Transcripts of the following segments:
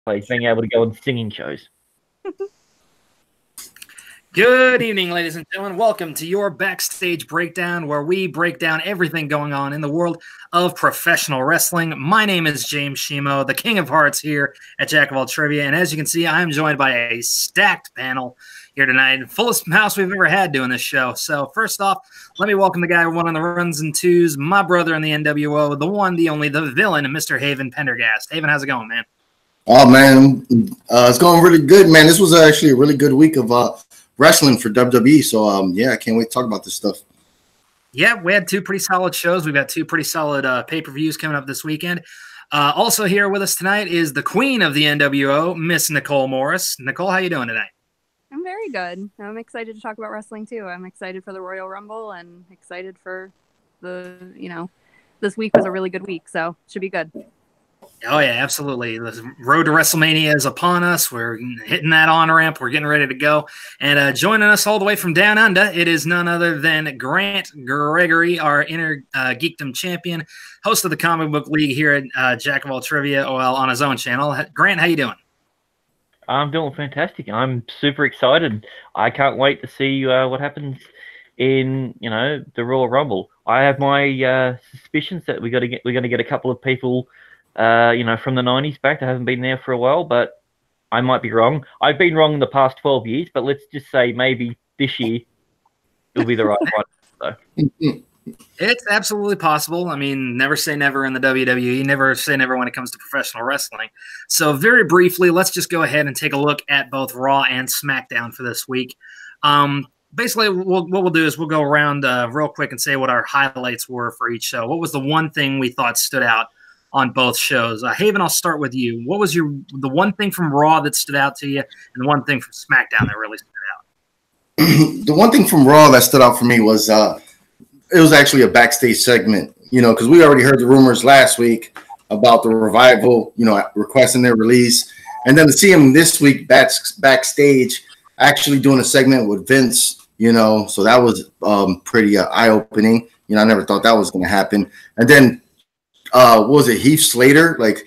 place, being able to go on singing shows. Good evening, ladies and gentlemen. Welcome to your Backstage Breakdown, where we break down everything going on in the world of professional wrestling. My name is James Shimo, the King of Hearts here at Jack of All Trivia. And as you can see, I'm joined by a stacked panel here tonight, fullest house we've ever had doing this show. So first off, let me welcome the guy one on the runs and twos, my brother in the NWO, the one, the only, the villain, Mr. Haven Pendergast. Haven, how's it going, man? Oh, man, it's going really good, man. This was actually a really good week of wrestling for WWE. So, yeah, I can't wait to talk about this stuff. Yeah, we had two pretty solid shows. We've got two pretty solid pay-per-views coming up this weekend. Also here with us tonight is the queen of the NWO, Miss Nicole Morris. Nicole, how you doing tonight? I'm very good. I'm excited to talk about wrestling, too. I'm excited for the Royal Rumble and excited for this week was a really good week, so it should be good. Oh, yeah, absolutely. The road to WrestleMania is upon us. We're hitting that on-ramp. We're getting ready to go. And joining us all the way from down under, it is none other than Grant Gregory, our Inner Geekdom champion, host of the Comic Book League here at Jack of All Trivia, well, on his own channel. Grant, how you doing? I'm doing fantastic. I'm super excited. I can't wait to see what happens in, the Royal Rumble. I have my suspicions that we're going to get a couple of people from the 90s back that haven't been there for a while, but I might be wrong. I've been wrong in the past 12 years, but let's just say maybe this year it'll be the right one. So. It's absolutely possible. I mean, never say never in the WWE. Never say never when it comes to professional wrestling. So very briefly, let's just go ahead and take a look at both Raw and SmackDown for this week. Basically, what we'll do is we'll go around real quick and say what our highlights were for each show. What was the one thing we thought stood out on both shows? Haven, I'll start with you. What was the one thing from Raw that stood out to you, and the one thing from SmackDown that really stood out? The one thing from Raw that stood out for me was it was actually a backstage segment, because we already heard the rumors last week about the Revival, requesting their release. And then to see him this week backstage actually doing a segment with Vince, so that was pretty eye-opening. I never thought that was going to happen. And then what was it, Heath Slater? Like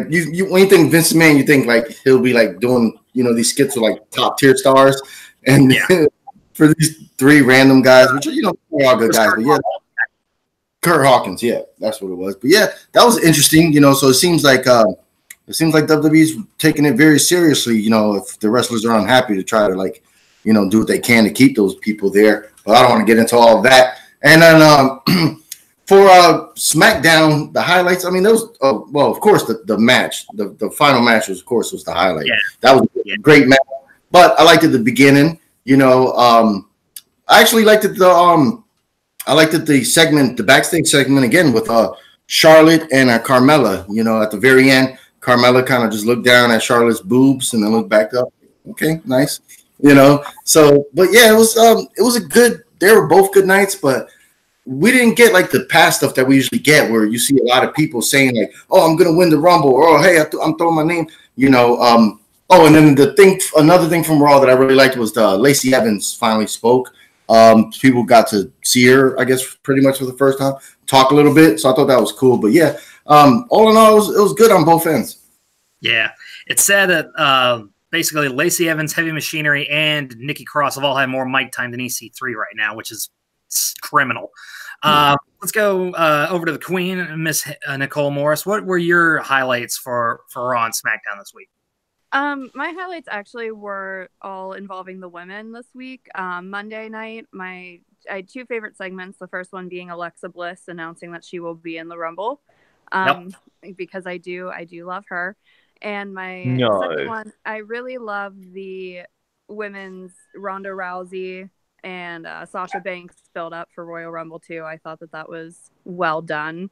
you when you think Vince McMahon, you think like he'll be like doing these skits with like top tier stars, and for these three random guys, which they're all good guys, but yeah, Kurt Hawkins, yeah, that's what it was. But yeah, that was interesting, So it seems like WWE's taking it very seriously, if the wrestlers are unhappy, to try to do what they can to keep those people there. But I don't want to get into all of that. And then for SmackDown, the highlights, I mean, there was, well, of course, the match, the final match was the highlight. Yeah. That was a great match. But I liked it at the beginning, I actually liked it, the segment, the backstage segment, again, with Charlotte and Carmella, at the very end. Carmella kind of just looked down at Charlotte's boobs and then looked back up. Okay, nice. So, but yeah, it was a good, they were both good nights, but we didn't get like the past stuff that we usually get, where you see a lot of people saying like, "Oh, I'm gonna win the Rumble," or "Oh, hey, I'm throwing my name." Oh, and then another thing from Raw that I really liked was Lacey Evans finally spoke. People got to see her, I guess, pretty much for the first time, talk a little bit. So I thought that was cool. But yeah, all in all, it was good on both ends. Yeah, it's sad that basically Lacey Evans, Heavy Machinery, and Nikki Cross have all had more mic time than EC3 right now, which is criminal. Let's go over to the Queen, Miss Nicole Morris. What were your highlights for Raw and SmackDown this week? My highlights actually were all involving the women this week. Monday night, I had two favorite segments. The first one being Alexa Bliss announcing that she will be in the Rumble, because I do love her. And my second one, I really love the women's Ronda Rousey and Sasha Banks build up for Royal Rumble too. I thought that was well done.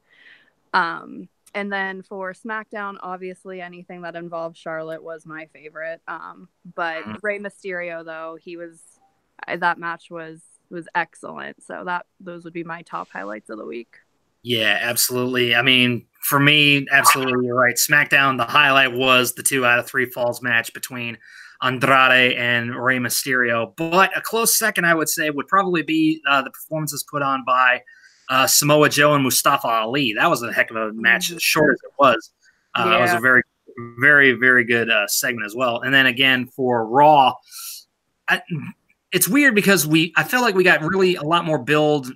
And then for SmackDown, obviously anything that involved Charlotte was my favorite. But Rey Mysterio, though, that match was excellent. So those would be my top highlights of the week. Yeah, absolutely. I mean, for me, absolutely, you're right. SmackDown, the highlight was the 2 out of 3 falls match between Andrade and Rey Mysterio. But a close second, I would say, would probably be the performances put on by Samoa Joe and Mustafa Ali. That was a heck of a match, as short as it was. It was a very Very, very good segment as well. And then again for Raw, it's weird because I feel like we got really a lot more build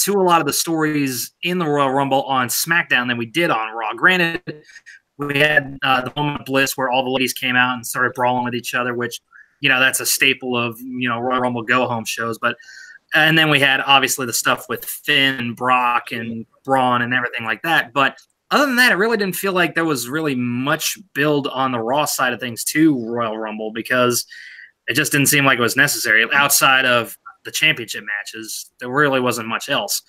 to a lot of the stories in the Royal Rumble on SmackDown than we did on Raw. Granted, we had the moment of bliss where all the ladies came out and started brawling with each other, which, that's a staple of, Royal Rumble go-home shows. And then we had, obviously, the stuff with Finn and Brock and Braun and everything like that. But other than that, it really didn't feel like there was really much build on the Raw side of things to Royal Rumble because it just didn't seem like it was necessary. Outside of the championship matches, there really wasn't much else.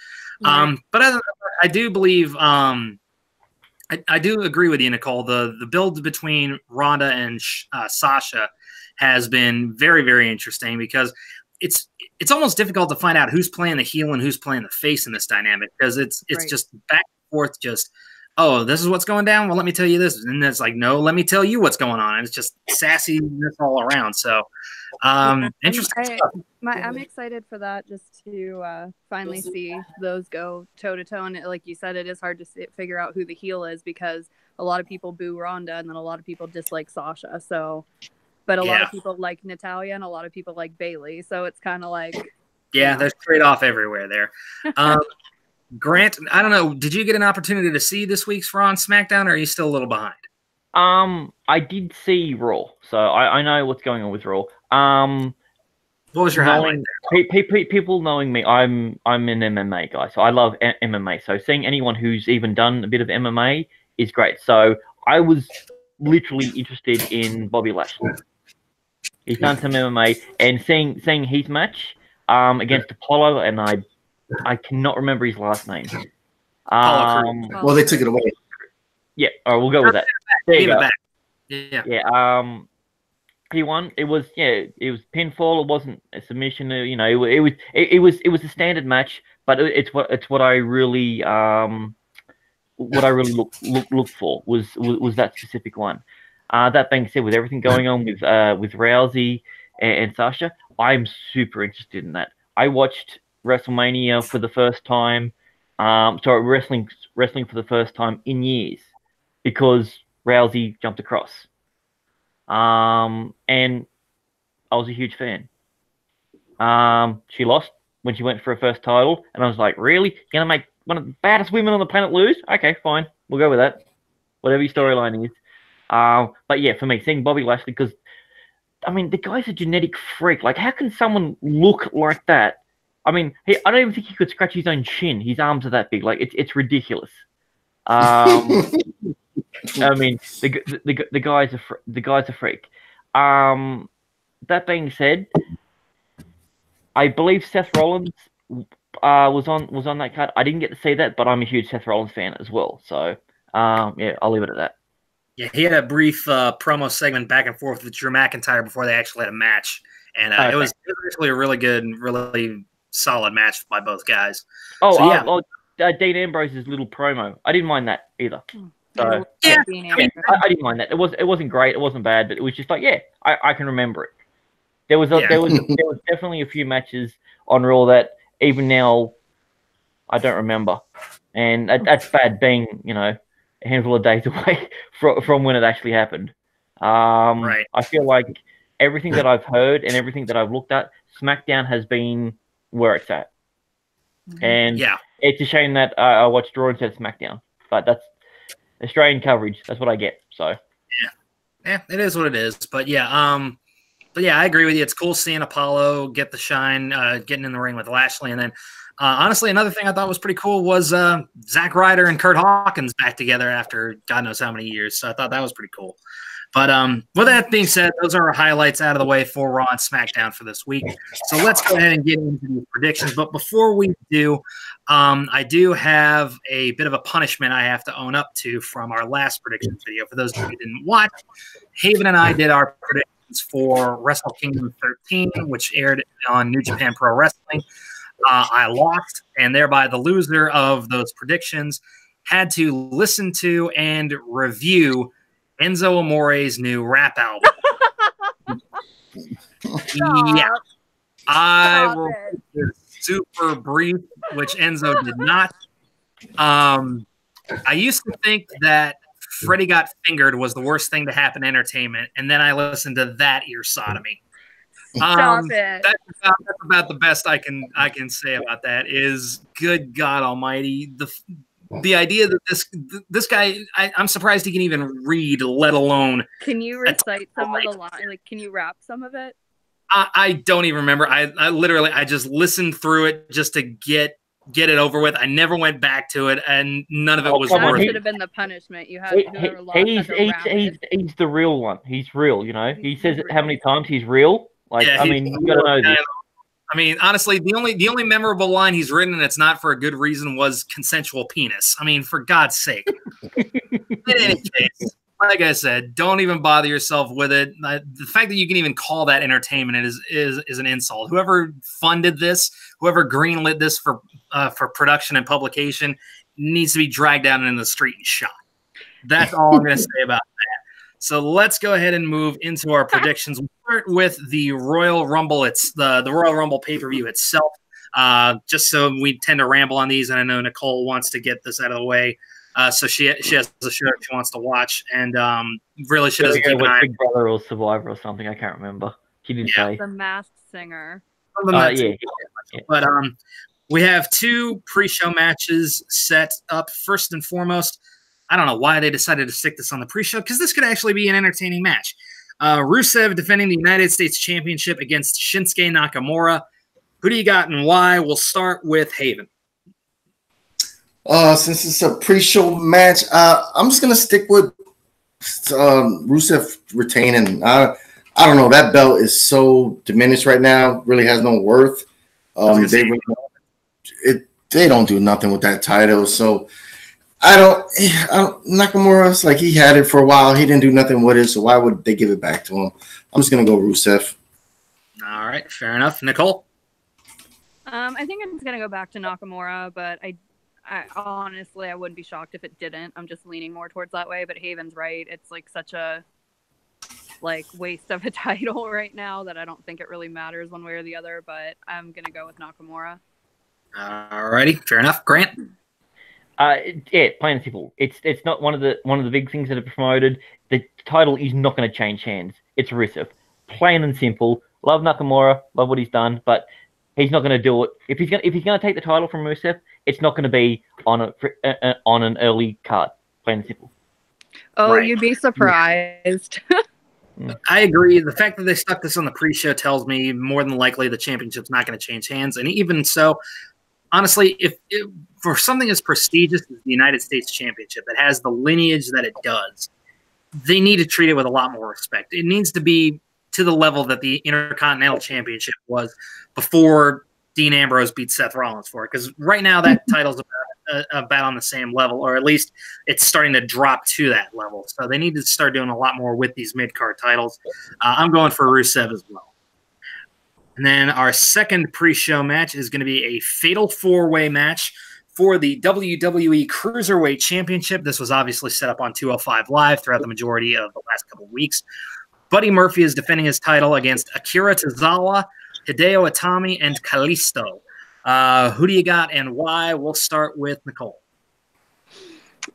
Right. But I do believe I do agree with you, Nicole. The build between Ronda and Sasha has been very, very interesting because it's almost difficult to find out who's playing the heel and who's playing the face in this dynamic because it's right. Just back and forth. Just this is what's going down. Well, let me tell you this, and it's like no, let me tell you what's going on. And it's just sassiness all around. So interesting. I'm excited for that just to finally see those go toe to toe. And like you said, it is hard to figure out who the heel is because a lot of people boo Ronda and then a lot of people dislike Sasha. But a lot of people like Natalya and a lot of people like Bailey. So it's kind of like there's trade-off everywhere there. Grant, I don't know. Did you get an opportunity to see this week's Raw and SmackDown, or are you still a little behind? I did see Raw, so I know what's going on with Raw. What was your highlight there? People knowing me, I'm an MMA guy, so I love MMA. So seeing anyone who's even done a bit of MMA is great. So I was literally interested in Bobby Lashley. He's done some MMA, and seeing his match against Apollo, and I cannot remember his last name. Well, they took it away. Yeah, all right, we'll go with that. There you go. Yeah. He won. It was pinfall. It wasn't a submission. It was a standard match, but it's what I really look for was that specific one. That being said, with everything going on with Rousey and Sasha, I'm super interested in that. I watched WrestleMania for the first time. Wrestling for the first time in years because Rousey jumped across. And I was a huge fan. She lost when she went for her first title, and I was like, really? You're gonna make one of the baddest women on the planet lose? Okay, fine. We'll go with that. Whatever your storyline is. But yeah, for me, seeing Bobby Lashley, because, I mean, the guy's a genetic freak. Like, how can someone look like that? I mean, I don't even think he could scratch his own chin. His arms are that big. Like, it's ridiculous. I mean, the guy's a freak. That being said, I believe Seth Rollins was on that card. I didn't get to see that, but I'm a huge Seth Rollins fan as well. So I'll leave it at that. Yeah, he had a brief promo segment back and forth with Drew McIntyre before they actually had a match, and it was actually a really good, really solid match by both guys. Dean Ambrose's little promo, I didn't mind that either. So I didn't mind that. It wasn't great, it wasn't bad, but it was just like, I can remember it. There was definitely a few matches on Raw that even now I don't remember, and that's bad being a handful of days away from when it actually happened. Right. I feel like everything that I've heard and everything that I've looked at, SmackDown has been where it's at. And it's a shame that I watched Raw instead of SmackDown, but that's Australian coverage. That's what I get. So yeah, it is what it is. But I agree with you. It's cool seeing Apollo get the shine, getting in the ring with Lashley, and then honestly, another thing I thought was pretty cool was Zack Ryder and Kurt Hawkins back together after God knows how many years. So I thought that was pretty cool. But with that being said, those are our highlights out of the way for Raw and SmackDown for this week. So let's go ahead and get into the predictions. But before we do, I do have a bit of a punishment I have to own up to from our last predictions video. For those of you who didn't watch, Haven and I did our predictions for Wrestle Kingdom 13, which aired on New Japan Pro Wrestling. I lost, and thereby the loser of those predictions had to listen to and review Enzo Amore's new rap album. I will make this super brief, which Enzo did not. I used to think that Freddie Got Fingered was the worst thing to happen in entertainment, and then I listened to that ear sodomy. Stop it. That's about the best I can say about that. Is good God Almighty, the idea that this guy, I'm surprised he can even read, let alone. Can you recite some of the line? Like, can you rap some of it? I don't even remember. I literally just listened through it just to get it over with. I never went back to it, and none of it was that worth should it. have been the punishment. You had he's the real one. He's real, you know. He says it how many times he's real. Like, yeah, I mean, you gotta know this. I mean, honestly, the only memorable line he's written, and it's not for a good reason, was consensual penis. I mean, for God's sake. In any case, like I said, don't even bother yourself with it. The fact that you can even call that entertainment is an insult. Whoever funded this, whoever greenlit this for production and publication, needs to be dragged out in the street and shot. That's all I'm going to say about that. So let's go ahead and move into our predictions. We'll start with the Royal Rumble. It's the Royal Rumble pay-per-view itself. Just so we tend to ramble on these, and I know Nicole wants to get this out of the way. So she has a show she wants to watch, and really she doesn't keep an eye. Big Brother or Survivor or something. I can't remember. She didn't say. The Masked Singer. Yeah. But we have 2 pre-show matches set up. First and foremost, I don't know why they decided to stick this on the pre-show, because this could actually be an entertaining match. Rusev defending the United States Championship against Shinsuke Nakamura. Who do you got and why? We'll start with Haven. Since it's a pre-show match, I'm just gonna stick with Rusev retaining. I don't know. That belt is so diminished right now. Really has no worth. They don't do nothing with that title. So I don't. Nakamura's like, he had it for a while. He didn't do nothing with it. So why would they give it back to him? I'm just gonna go Rusev. All right, fair enough. Nicole. I think I'm just gonna go back to Nakamura, but I honestly, I wouldn't be shocked if it didn't. I'm just leaning more towards that way, but Haven's right. It's like such a waste of a title right now that I don't think it really matters one way or the other, but I'm going to go with Nakamura. All righty. Fair enough. Grant? Yeah, plain and simple. It's not one of the big things that are promoted. The title is not going to change hands. It's Rusev. Plain and simple. Love Nakamura. Love what he's done, but he's not going to do it. If he's going to take the title from Rusev, it's not going to be on an early card. Plain and simple. Oh, right. You'd be surprised. I agree. The fact that they stuck this on the pre-show tells me more than likely the championship's not going to change hands. And even so, honestly, if for something as prestigious as the United States Championship that has the lineage that it does, they need to treat it with a lot more respect. It needs to be to the level that the Intercontinental Championship was before Dean Ambrose beat Seth Rollins for it. Because right now that title's about on the same level, or at least it's starting to drop to that level. So they need to start doing a lot more with these mid-card titles. I'm going for Rusev as well. And then our second pre-show match is going to be a fatal 4-way match for the WWE Cruiserweight Championship. This was obviously set up on 205 Live throughout the majority of the last couple of weeks. Buddy Murphy is defending his title against Akira Tozawa, Hideo Itami, and Kalisto. Who do you got and why? We'll start with Nicole.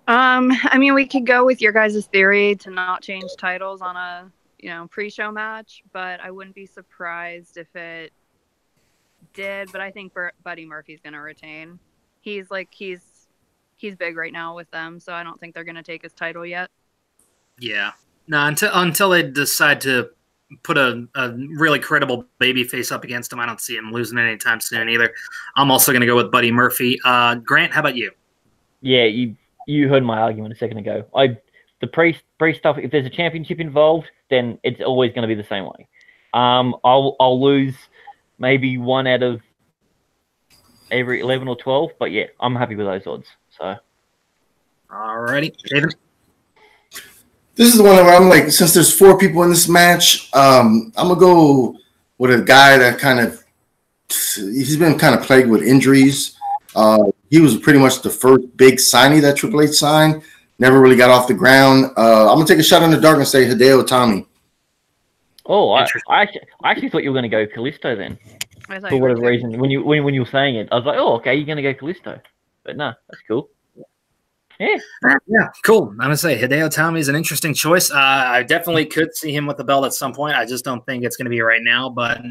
I mean, we could go with your guys' theory to not change titles on a pre-show match, but I wouldn't be surprised if it did. But I think Buddy Murphy's going to retain. He's big right now with them, so I don't think they're going to take his title yet. Yeah, no, until they decide to put a really credible baby face up against him, I don't see him losing anytime soon either. I'm also going to go with Buddy Murphy. Grant, how about you? Yeah, you heard my argument a second ago. The pre stuff. If there's a championship involved, then it's always going to be the same way. I'll lose maybe 1 out of every 11 or 12, but yeah, I'm happy with those odds. So, alrighty, David. This is the one where I'm like, since there's 4 people in this match, I'm gonna go with a guy that he's been kind of plagued with injuries. He was pretty much the first big signee that Triple H signed. Never really got off the ground. I'm gonna take a shot in the dark and say Hideo Itami. Oh, I actually thought you were gonna go Kalisto then. For whatever reason, when you were saying it, I was like, oh, okay, you're gonna go Kalisto. But no, that's cool. Yeah. Yeah, cool. I'm gonna say Hideo Itami is an interesting choice. I definitely could see him with the belt at some point. I just don't think it's going to be right now. But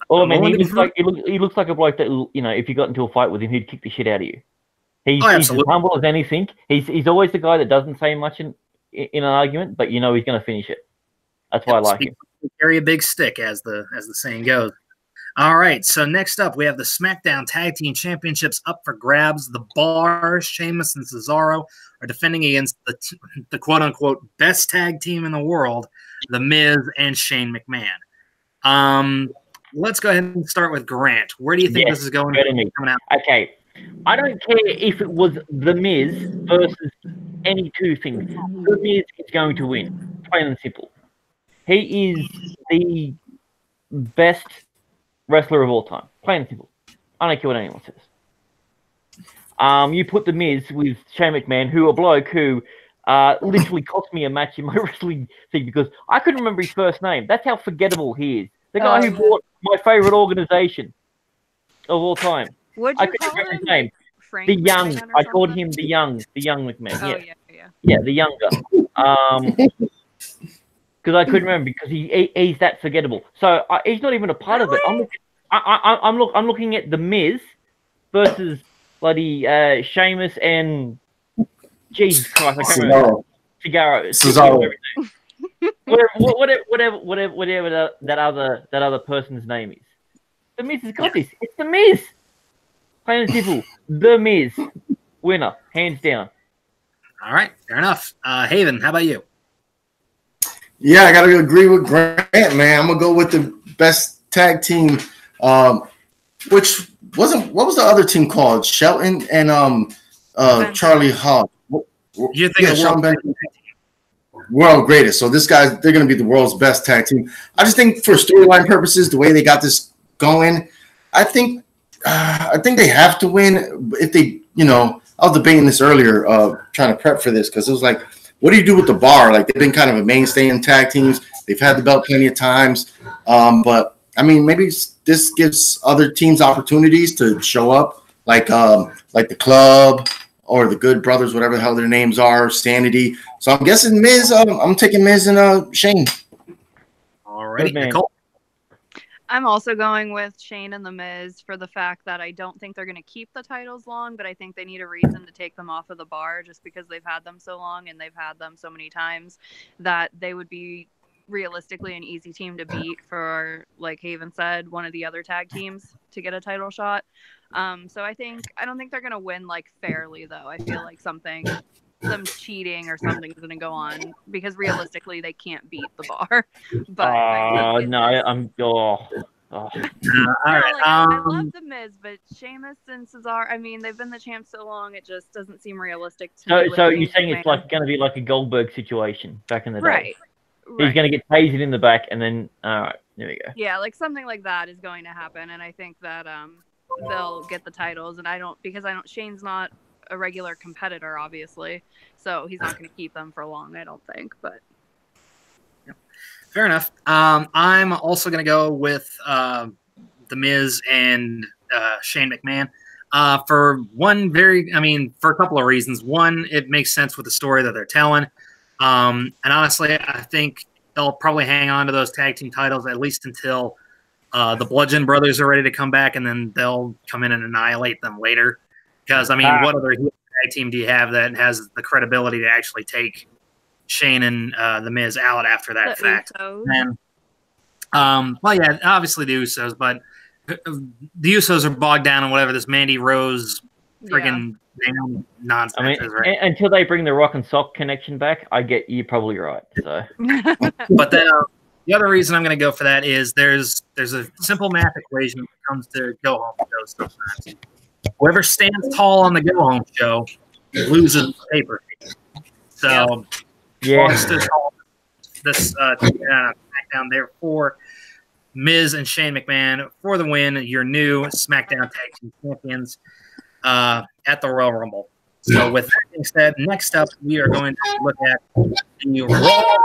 Well, I mean, he looks like a bloke that, you know, if you got into a fight with him, he'd kick the shit out of you. He's as humble as anything. He's always the guy that doesn't say much in an argument, but you know he's going to finish it. That's why I like him. Carry a big stick, as the saying goes. All right, so next up, we have the SmackDown Tag Team Championships up for grabs. The Bar, Sheamus, and Cesaro are defending against the quote-unquote best tag team in the world, The Miz and Shane McMahon. Let's go ahead and start with Grant. Where do you think this is going? Coming out? Okay, I don't care if it was The Miz versus any two things. The Miz is going to win, plain and simple. He is the best wrestler of all time, plain and simple. I don't care what anyone says. You put The Miz with Shane McMahon, who a bloke who literally cost me a match in my wrestling thing because I couldn't remember his first name. That's how forgettable he is. The guy who bought my favorite organization of all time. Would you call him his name? Frank the young. McMahon I called him the young McMahon. Oh, yeah. Yeah, the younger. Because I couldn't remember because he's that forgettable. So he's not even a part of it. I'm looking at The Miz versus bloody Sheamus and Jesus Christ, I can't remember. Cesaro. whatever that other person's name is. The Miz has got this. It's The Miz. Plain and simple. The Miz. Winner, hands down. All right, fair enough. Haven, how about you? Yeah, I gotta agree with Grant, man. I'm gonna go with the best tag team, which wasn't. What was the other team called? Shelton and Charlie Hall. You think world greatest? So they're gonna be the world's best tag team. I just think for storyline purposes, the way they got this going, I think they have to win. If they, I was debating this earlier, trying to prep for this because it was like, what do you do with the Bar? Like, they've been kind of a mainstay in tag teams. They've had the belt plenty of times. But, I mean, maybe this gives other teams opportunities to show up, like the Club or the Good Brothers, whatever the hell their names are, Sanity. So I'm guessing Miz. I'm taking Miz and Shane. All right, Nicole. I'm also going with Shane and The Miz for the fact that I don't think they're going to keep the titles long, but I think they need a reason to take them off of the Bar just because they've had them so long and they've had them so many times that they would be realistically an easy team to beat for, like Haven said, one of the other tag teams to get a title shot. So I don't think they're going to win like fairly though. I feel like some cheating or something's going to go on because realistically they can't beat the Bar. But all right. I love The Miz, but Sheamus and Cesaro, I mean, they've been the champs so long, it just doesn't seem realistic to me. So you're saying it's like going to be like a Goldberg situation back in the day? Right. He's going to get tasered in the back, and then all right, there we go. Yeah, like something like that is going to happen, and I think that they'll get the titles, and Shane's not a regular competitor, obviously, so he's not going to keep them for long, I don't think. But fair enough. I'm also going to go with The Miz and Shane McMahon for a couple of reasons. One, it makes sense with the story that they're telling, and honestly, I think they'll probably hang on to those tag team titles at least until the Bludgeon Brothers are ready to come back, and then they'll come in and annihilate them later. Because, I mean, what other tag team do you have that has the credibility to actually take Shane and The Miz out after that fact? And, well, yeah, obviously the Usos, but the Usos are bogged down in whatever this Mandy Rose friggin' nonsense is, right? Until they bring the Rock and Sock connection back, you're probably right. So, but then the other reason I'm going to go for that is there's a simple math equation when it comes to go home shows sometimes. Whoever stands tall on the go-home show loses the paper. So, this SmackDown there for Miz and Shane McMahon for the win. Your new SmackDown Tag Team Champions at the Royal Rumble. So, with that being said, next up we are going to look at the Raw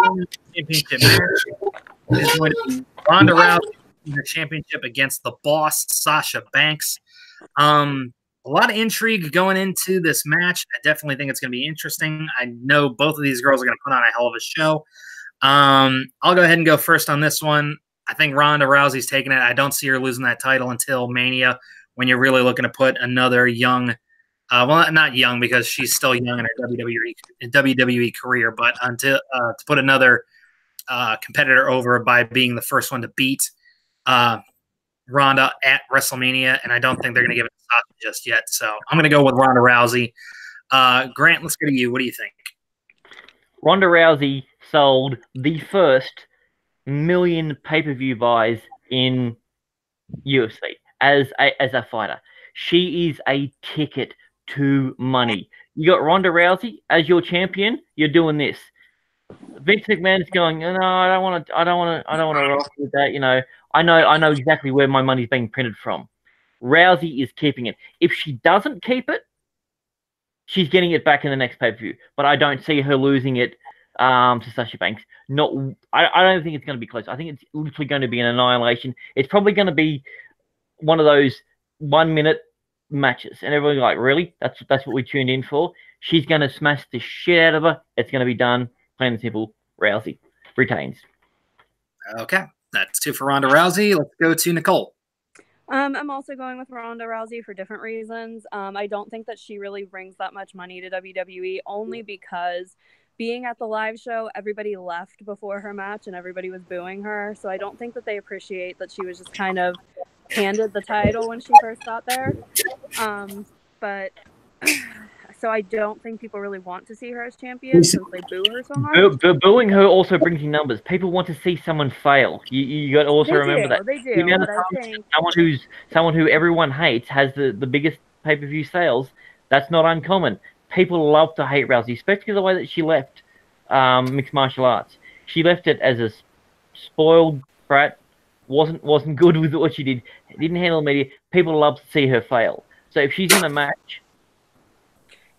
Championship match. It's going to be Ronda Rousey in the championship against the Boss Sasha Banks. a lot of intrigue going into this match. I definitely think it's going to be interesting. I know both of these girls are going to put on a hell of a show. I'll go ahead and go first on this one. I think Ronda Rousey's taking it. I don't see her losing that title until Mania, when you're really looking to put another young, well, not young because she's still young in her WWE career, but until to put another competitor over by being the first one to beat Ronda at WrestleMania, and I don't think they're going to give it to Sasha just yet. So I'm going to go with Ronda Rousey. Grant, let's go to you. What do you think? Ronda Rousey sold the first million pay-per-view buys in UFC as a fighter. She is a ticket to money. You got Ronda Rousey as your champion. You're doing this. Vince McMahon's going, no, I don't want to rock with that. You know, I know exactly where my money's being printed from. Rousey is keeping it. If she doesn't keep it, she's getting it back in the next pay-per-view. But I don't see her losing it to Sasha Banks. I don't think it's going to be close. I think it's literally going to be an annihilation. It's probably going to be one of those 1 minute matches, and everyone's like, really? That's what we tuned in for? She's going to smash the shit out of her. It's going to be done. Plain and simple. Rousey retains. Okay, that's 2 for Ronda Rousey. Let's go to Nicole. I'm also going with Ronda Rousey for different reasons. I don't think that she really brings that much money to WWE, only because being at the live show, everybody left before her match and everybody was booing her. So I don't think that they appreciate that she was just kind of handed the title when she first got there. But so I don't think people really want to see her as champion since they boo her so much. Booing her also brings in numbers. People want to see someone fail. You got to also remember that. They do. But I think someone who everyone hates has the biggest pay-per-view sales. That's not uncommon. People love to hate Rousey, especially the way that she left mixed martial arts. She left it as a spoiled brat. Wasn't good with what she did. Didn't handle the media. People love to see her fail. So if she's in a match,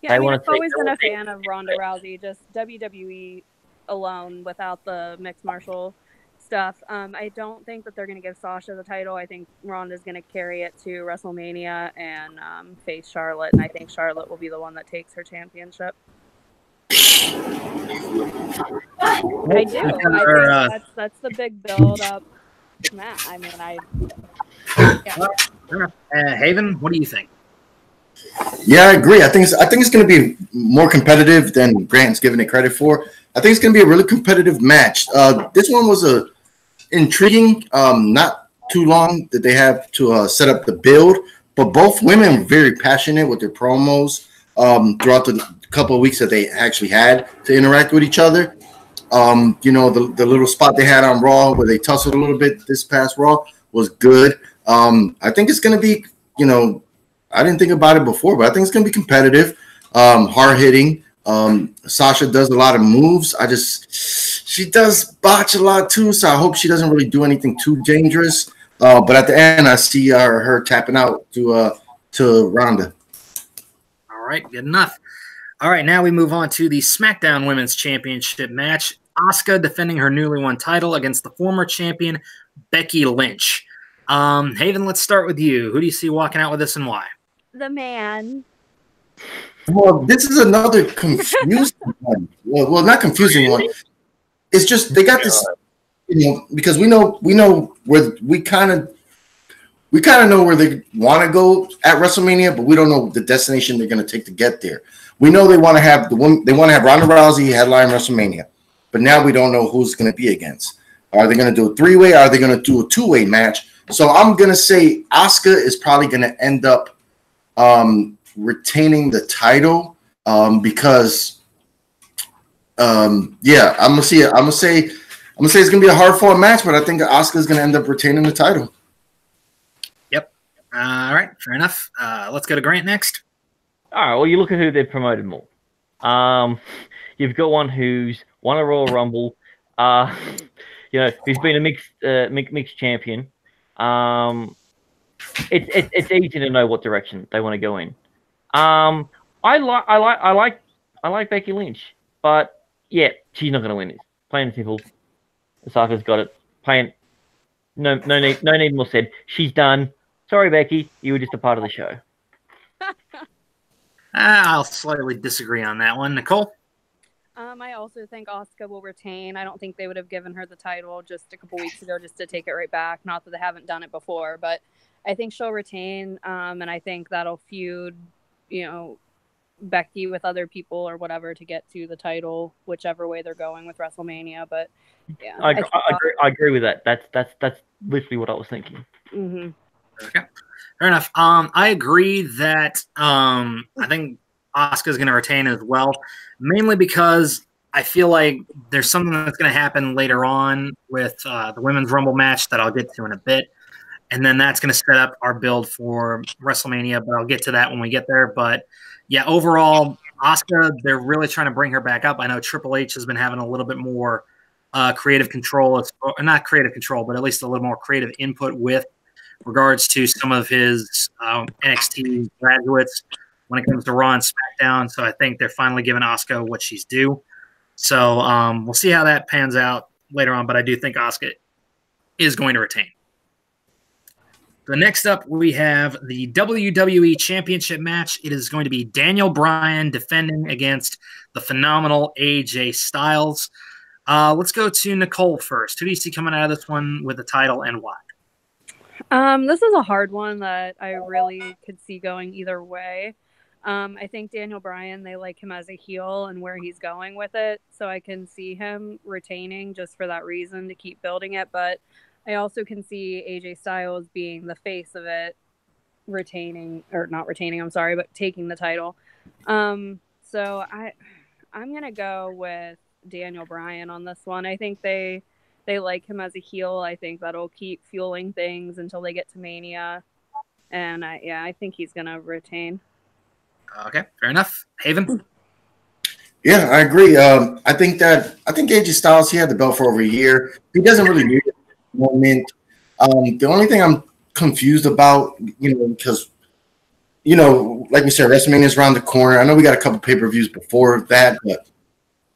yeah, I mean, I've always been a fan of Ronda Rousey, just WWE alone without the mixed martial stuff. I don't think that they're going to give Sasha the title. I think Ronda's going to carry it to WrestleMania and face Charlotte, and I think Charlotte will be the one that takes her championship. I do. I think that's the big build-up. Matt, I mean, yeah. Haven, what do you think? Yeah, I agree. I think it's going to be more competitive than Grant's giving it credit for. I think it's going to be a really competitive match. This one was intriguing. Not too long that they have to set up the build, but both women were very passionate with their promos throughout the couple of weeks that they actually had to interact with each other. You know, the little spot they had on Raw where they tussled a little bit this past Raw was good. I think it's going to be, you know, I didn't think about it before, but I think it's going to be competitive, hard-hitting. Sasha does a lot of moves. She does botch a lot too, so I hope she doesn't really do anything too dangerous. But at the end, I see her tapping out to Ronda. All right, good enough. All right, now we move on to the SmackDown Women's Championship match. Asuka defending her newly won title against the former champion, Becky Lynch. Haven, let's start with you. Who do you see walking out with this and why? The man. Well, this is another confusing one. Well, not confusing one. It's just they got this, you know, because we know where we kind of know where they want to go at WrestleMania, but we don't know the destination they're going to take to get there. We know they want to have Ronda Rousey headline WrestleMania, but now we don't know who's going to be against. Are they going to do a 3-way? Are they going to do a 2-way match? So I'm going to say Asuka is probably going to end up retaining the title because yeah, I'm gonna say it's gonna be a hard fought match, but I think Asuka is gonna end up retaining the title. Yep. All right, fair enough. Let's go to Grant next. All right. Well, you look at who they've promoted more. You've got one who's won a Royal Rumble. You know, who's been a mixed champion. It's easy to know what direction they want to go in. I like Becky Lynch, but yeah, she's not going to win this. Plain and simple. Osaka's got it. No need more said. She's done. Sorry, Becky, you were just a part of the show. I'll slightly disagree on that one. Nicole? I also think Asuka will retain. I don't think they would have given her the title just a couple weeks ago just to take it right back. Not that they haven't done it before, but I think she'll retain. And I think that'll feud, Becky with other people or whatever to get to the title, whichever way they're going with WrestleMania. But yeah, I agree with that. That's literally what I was thinking. Mm-hmm. Okay, fair enough. I agree that I think Asuka's going to retain as well, mainly because I feel like there's something that's going to happen later on with the Women's Rumble match that I'll get to in a bit. And then that's going to set up our build for WrestleMania, but I'll get to that when we get there. But yeah, overall, Asuka, they're really trying to bring her back up. I know Triple H has been having a little bit more creative control, not creative control, but at least a little more creative input with regards to some of his NXT graduates when it comes to Raw and SmackDown. So I think they're finally giving Asuka what she's due. So we'll see how that pans out later on, but I do think Asuka is going to retain. The next up, we have the WWE Championship match. It is going to be Daniel Bryan defending against the phenomenal AJ Styles. Let's go to Nicole first. Who do you see coming out of this one with the title and why? This is a hard one that I really could see going either way. I think Daniel Bryan, they like him as a heel and where he's going with it. So I can see him retaining just for that reason to keep building it. But I also can see AJ Styles being the face of it, taking the title. So I'm going to go with Daniel Bryan on this one. I think they like him as a heel. I think that'll keep fueling things until they get to Mania. And I think he's going to retain. Okay, fair enough. Haven? Yeah, I agree. I think AJ Styles, he had the belt for over a year. He doesn't really need it at the moment. The only thing I'm confused about, because, like we said, WrestleMania is around the corner. I know we got a couple pay-per-views before that, but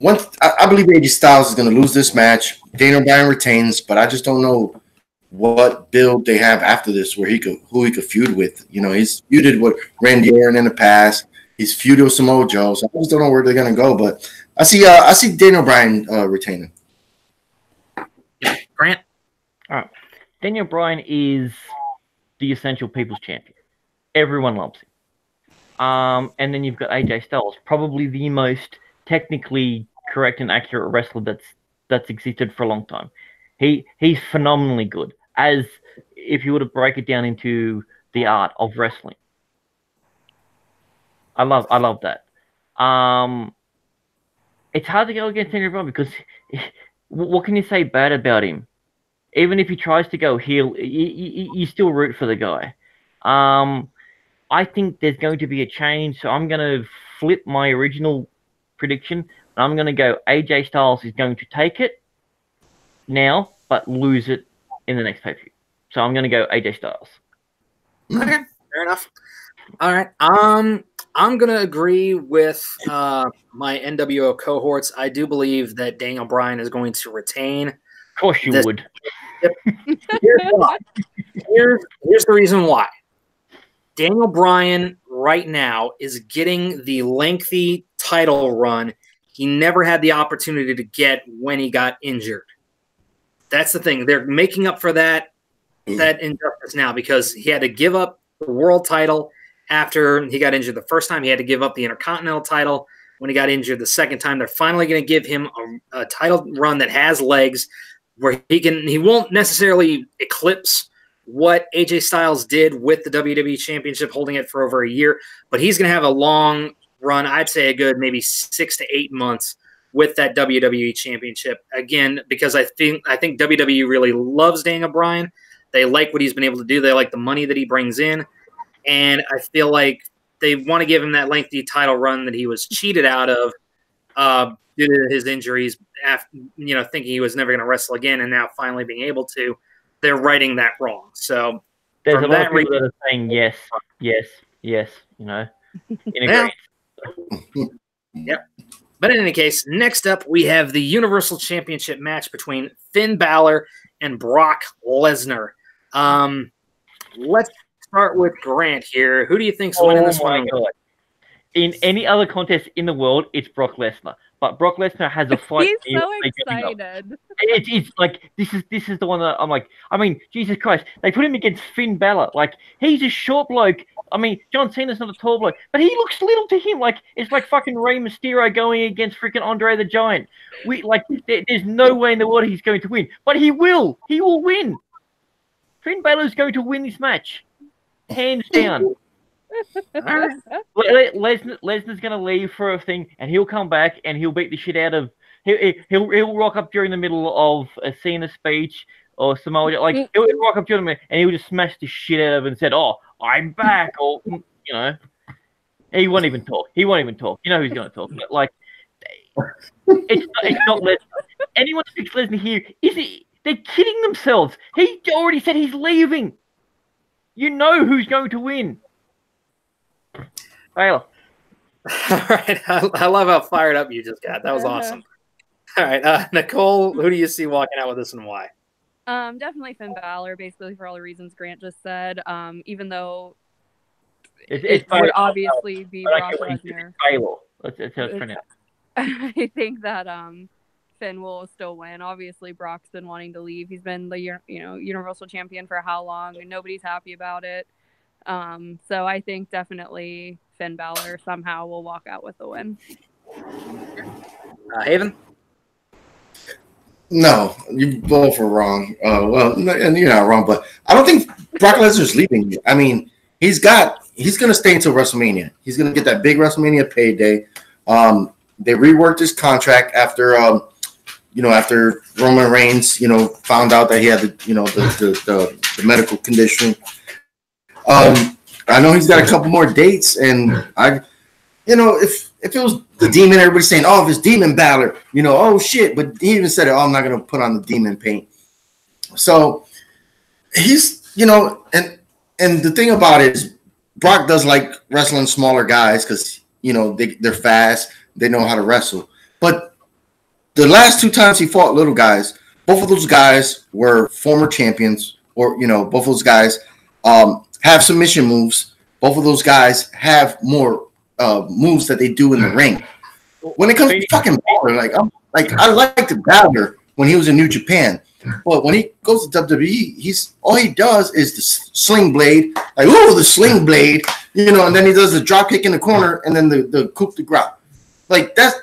once I believe AJ Styles is going to lose this match. Daniel Bryan retains, but I just don't know what build they have after this who he could feud with. He's feuded with Randy Orton in the past. He's feuded with Samoa Joe. So I just don't know where they're going to go, but I see Daniel Bryan retaining. Yeah, Grant? All right. Daniel Bryan is the essential people's champion. Everyone loves him. And then you've got AJ Styles, probably the most technically correct and accurate wrestler that's existed for a long time. He's phenomenally good, as if you were to break it down into the art of wrestling. I love that. It's hard to go against Daniel Bryan because what can you say bad about him? Even if he tries to go heel, you still root for the guy. I think there's going to be a change, so I'm going to flip my original prediction. And I'm going to go AJ Styles is going to take it now, but lose it in the next pay-per-view. So I'm going to go AJ Styles. Okay, fair enough. All right. I'm going to agree with my NWO cohorts. I do believe that Daniel Bryan is going to retain. Of course you would. Here's why. Here's the reason why. Daniel Bryan right now is getting the lengthy title run he never had the opportunity to get when he got injured. That's the thing. They're making up for that injustice now because he had to give up the world title after he got injured the first time. He had to give up the Intercontinental title when he got injured the second time. They're finally going to give him a title run that has legs where he won't necessarily eclipse what AJ Styles did with the WWE Championship, holding it for over a year, but he's going to have a long run. I'd say a good maybe 6 to 8 months with that WWE Championship. Again, because I think WWE really loves Daniel Bryan. They like what he's been able to do. They like the money that he brings in. And I feel like they want to give him that lengthy title run that he was cheated out of due to his injuries, thinking he was never going to wrestle again, and now finally being able to. They're righting that wrong. So there's a lot of people that are saying yes, in agreement. Yep. But in any case, next up we have the Universal Championship match between Finn Balor and Brock Lesnar. Let's start with Grant here. Who do you think's Oh winning this my one? God. In any other contest in the world, it's Brock Lesnar. But Brock Lesnar has a fight. He's so excited. It's like this is the one that I'm like. I mean, Jesus Christ! They put him against Finn Balor. Like he's a short bloke. I mean, John Cena's not a tall bloke, but he looks little to him. Like it's like fucking Rey Mysterio going against freaking Andre the Giant. There's no way in the world he's going to win, but he will. He will win. Finn Balor's going to win this match, hands down. Lesnar's going to leave for a thing, and he'll come back and he'll beat the shit out of. He'll rock up during the middle of a Cena speech or Samoa. Like he'll rock up during the middle and he'll just smash the shit out of it and said, "Oh, I'm back," or he won't even talk. He won't even talk. You know who's going to talk? But like, it's not Lesnar. Anyone who picks Lesnar here they're kidding themselves. He already said he's leaving. You know who's going to win. Baylor. All right. I love how fired up you just got. That was awesome. All right. Nicole, who do you see walking out with this and why? Definitely Finn Balor, basically for all the reasons Grant just said. Even though it would obviously be Brock Lesnar. Baylor. That's how it's pronounced. I think that Finn will still win. Obviously, Brock's been wanting to leave. He's been the Universal Champion for how long, and nobody's happy about it. So I think definitely Finn Balor somehow will walk out with the win. Haven? No, you both are wrong. Well, and you're not wrong, but I don't think Brock Lesnar's leaving. I mean, he's going to stay until WrestleMania. He's going to get that big WrestleMania payday. They reworked his contract after after Roman Reigns, found out that he had the medical condition. I know he's got a couple more dates, and if it was the Demon, everybody's saying, "Oh, if it's Demon Balor," oh shit. But he even said, "Oh, I'm not gonna put on the Demon paint." So he's, and the thing about it is, Brock does like wrestling smaller guys because they're fast, they know how to wrestle. But the last two times he fought little guys, both of those guys were former champions, or both of those guys have submission moves. Both of those guys have more moves that they do in the ring. When it comes to fucking Balor, I liked Balor when he was in New Japan, but when he goes to WWE, all he does is the sling blade, the sling blade, and then he does the drop kick in the corner and then the coup de grace. That's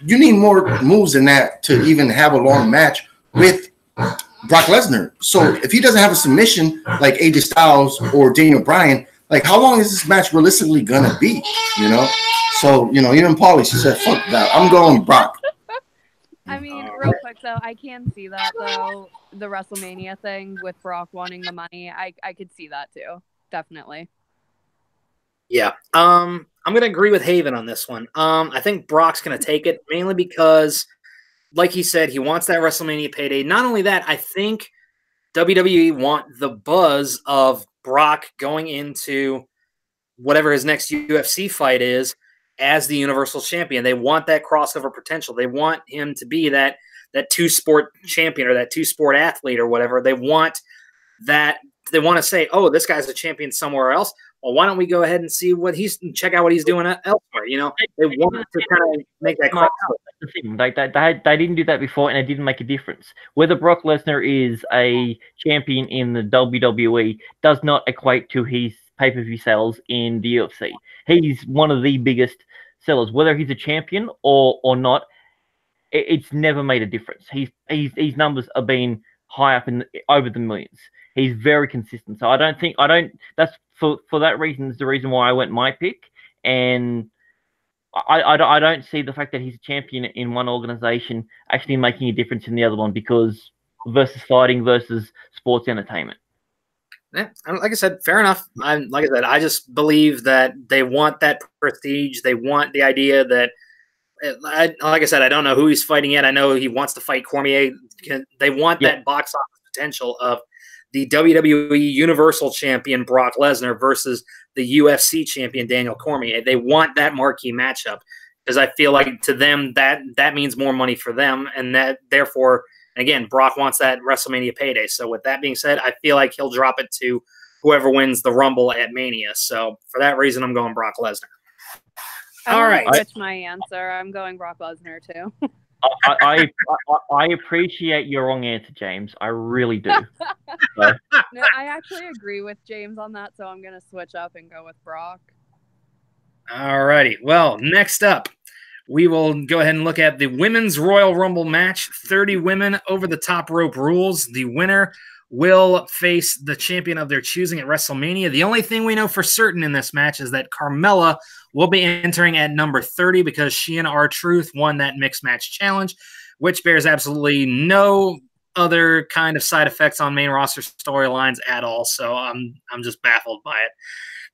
you need more moves than that to even have a long match with Brock Lesnar. So if he doesn't have a submission like AJ Styles or Daniel Bryan, how long is this match realistically gonna be? So even Paulie, she said, "Fuck that, I'm going Brock." I mean, real quick though, I can see that though, the WrestleMania thing with Brock wanting the money. I could see that too, definitely. Yeah, I'm gonna agree with Haven on this one. I think Brock's gonna take it mainly because, like he said, he wants that WrestleMania payday. Not only that, I think WWE want the buzz of Brock going into whatever his next UFC fight is as the Universal Champion. They want that crossover potential. They want him to be that two-sport champion or that two-sport athlete or whatever. They want that. They want to say, "Oh, this guy's a champion somewhere else. Well, why don't we go ahead and check out what he's doing elsewhere?" They want to kind of make that crossover. They didn't do that before, and it didn't make a difference. Whether Brock Lesnar is a champion in the WWE does not equate to his pay-per-view sales in the UFC. He's one of the biggest sellers. Whether he's a champion or not, it's never made a difference. His numbers have been high up over the millions. He's very consistent. So that's for that reason is the reason why I went my pick. And I don't see the fact that he's a champion in one organization actually making a difference in the other one, because versus fighting versus sports entertainment. Yeah, like I said, fair enough. Like I said, I just believe that they want that prestige. They want the idea that, like I said, I don't know who he's fighting yet. I know he wants to fight Cormier. They want that box office potential of the WWE Universal Champion Brock Lesnar versus the UFC Champion Daniel Cormier. They want that marquee matchup because I feel like to them that means more money for them, and that therefore, again, Brock wants that WrestleMania payday. So with that being said, I feel like he'll drop it to whoever wins the Rumble at Mania. So for that reason, I'm going Brock Lesnar. All right, switch my answer. I'm going Brock Lesnar too. I appreciate your wrong answer, James. I really do. No, I actually agree with James on that, so I'm going to switch up and go with Brock. All righty. Well, next up, we will go ahead and look at the Women's Royal Rumble match. 30 women over the top rope rules. The winner will face the champion of their choosing at WrestleMania. The only thing we know for certain in this match is that Carmella will be entering at number 30 because she and R-Truth won that mixed match challenge, which bears absolutely no other kind of side effects on main roster storylines at all. So I'm just baffled by it.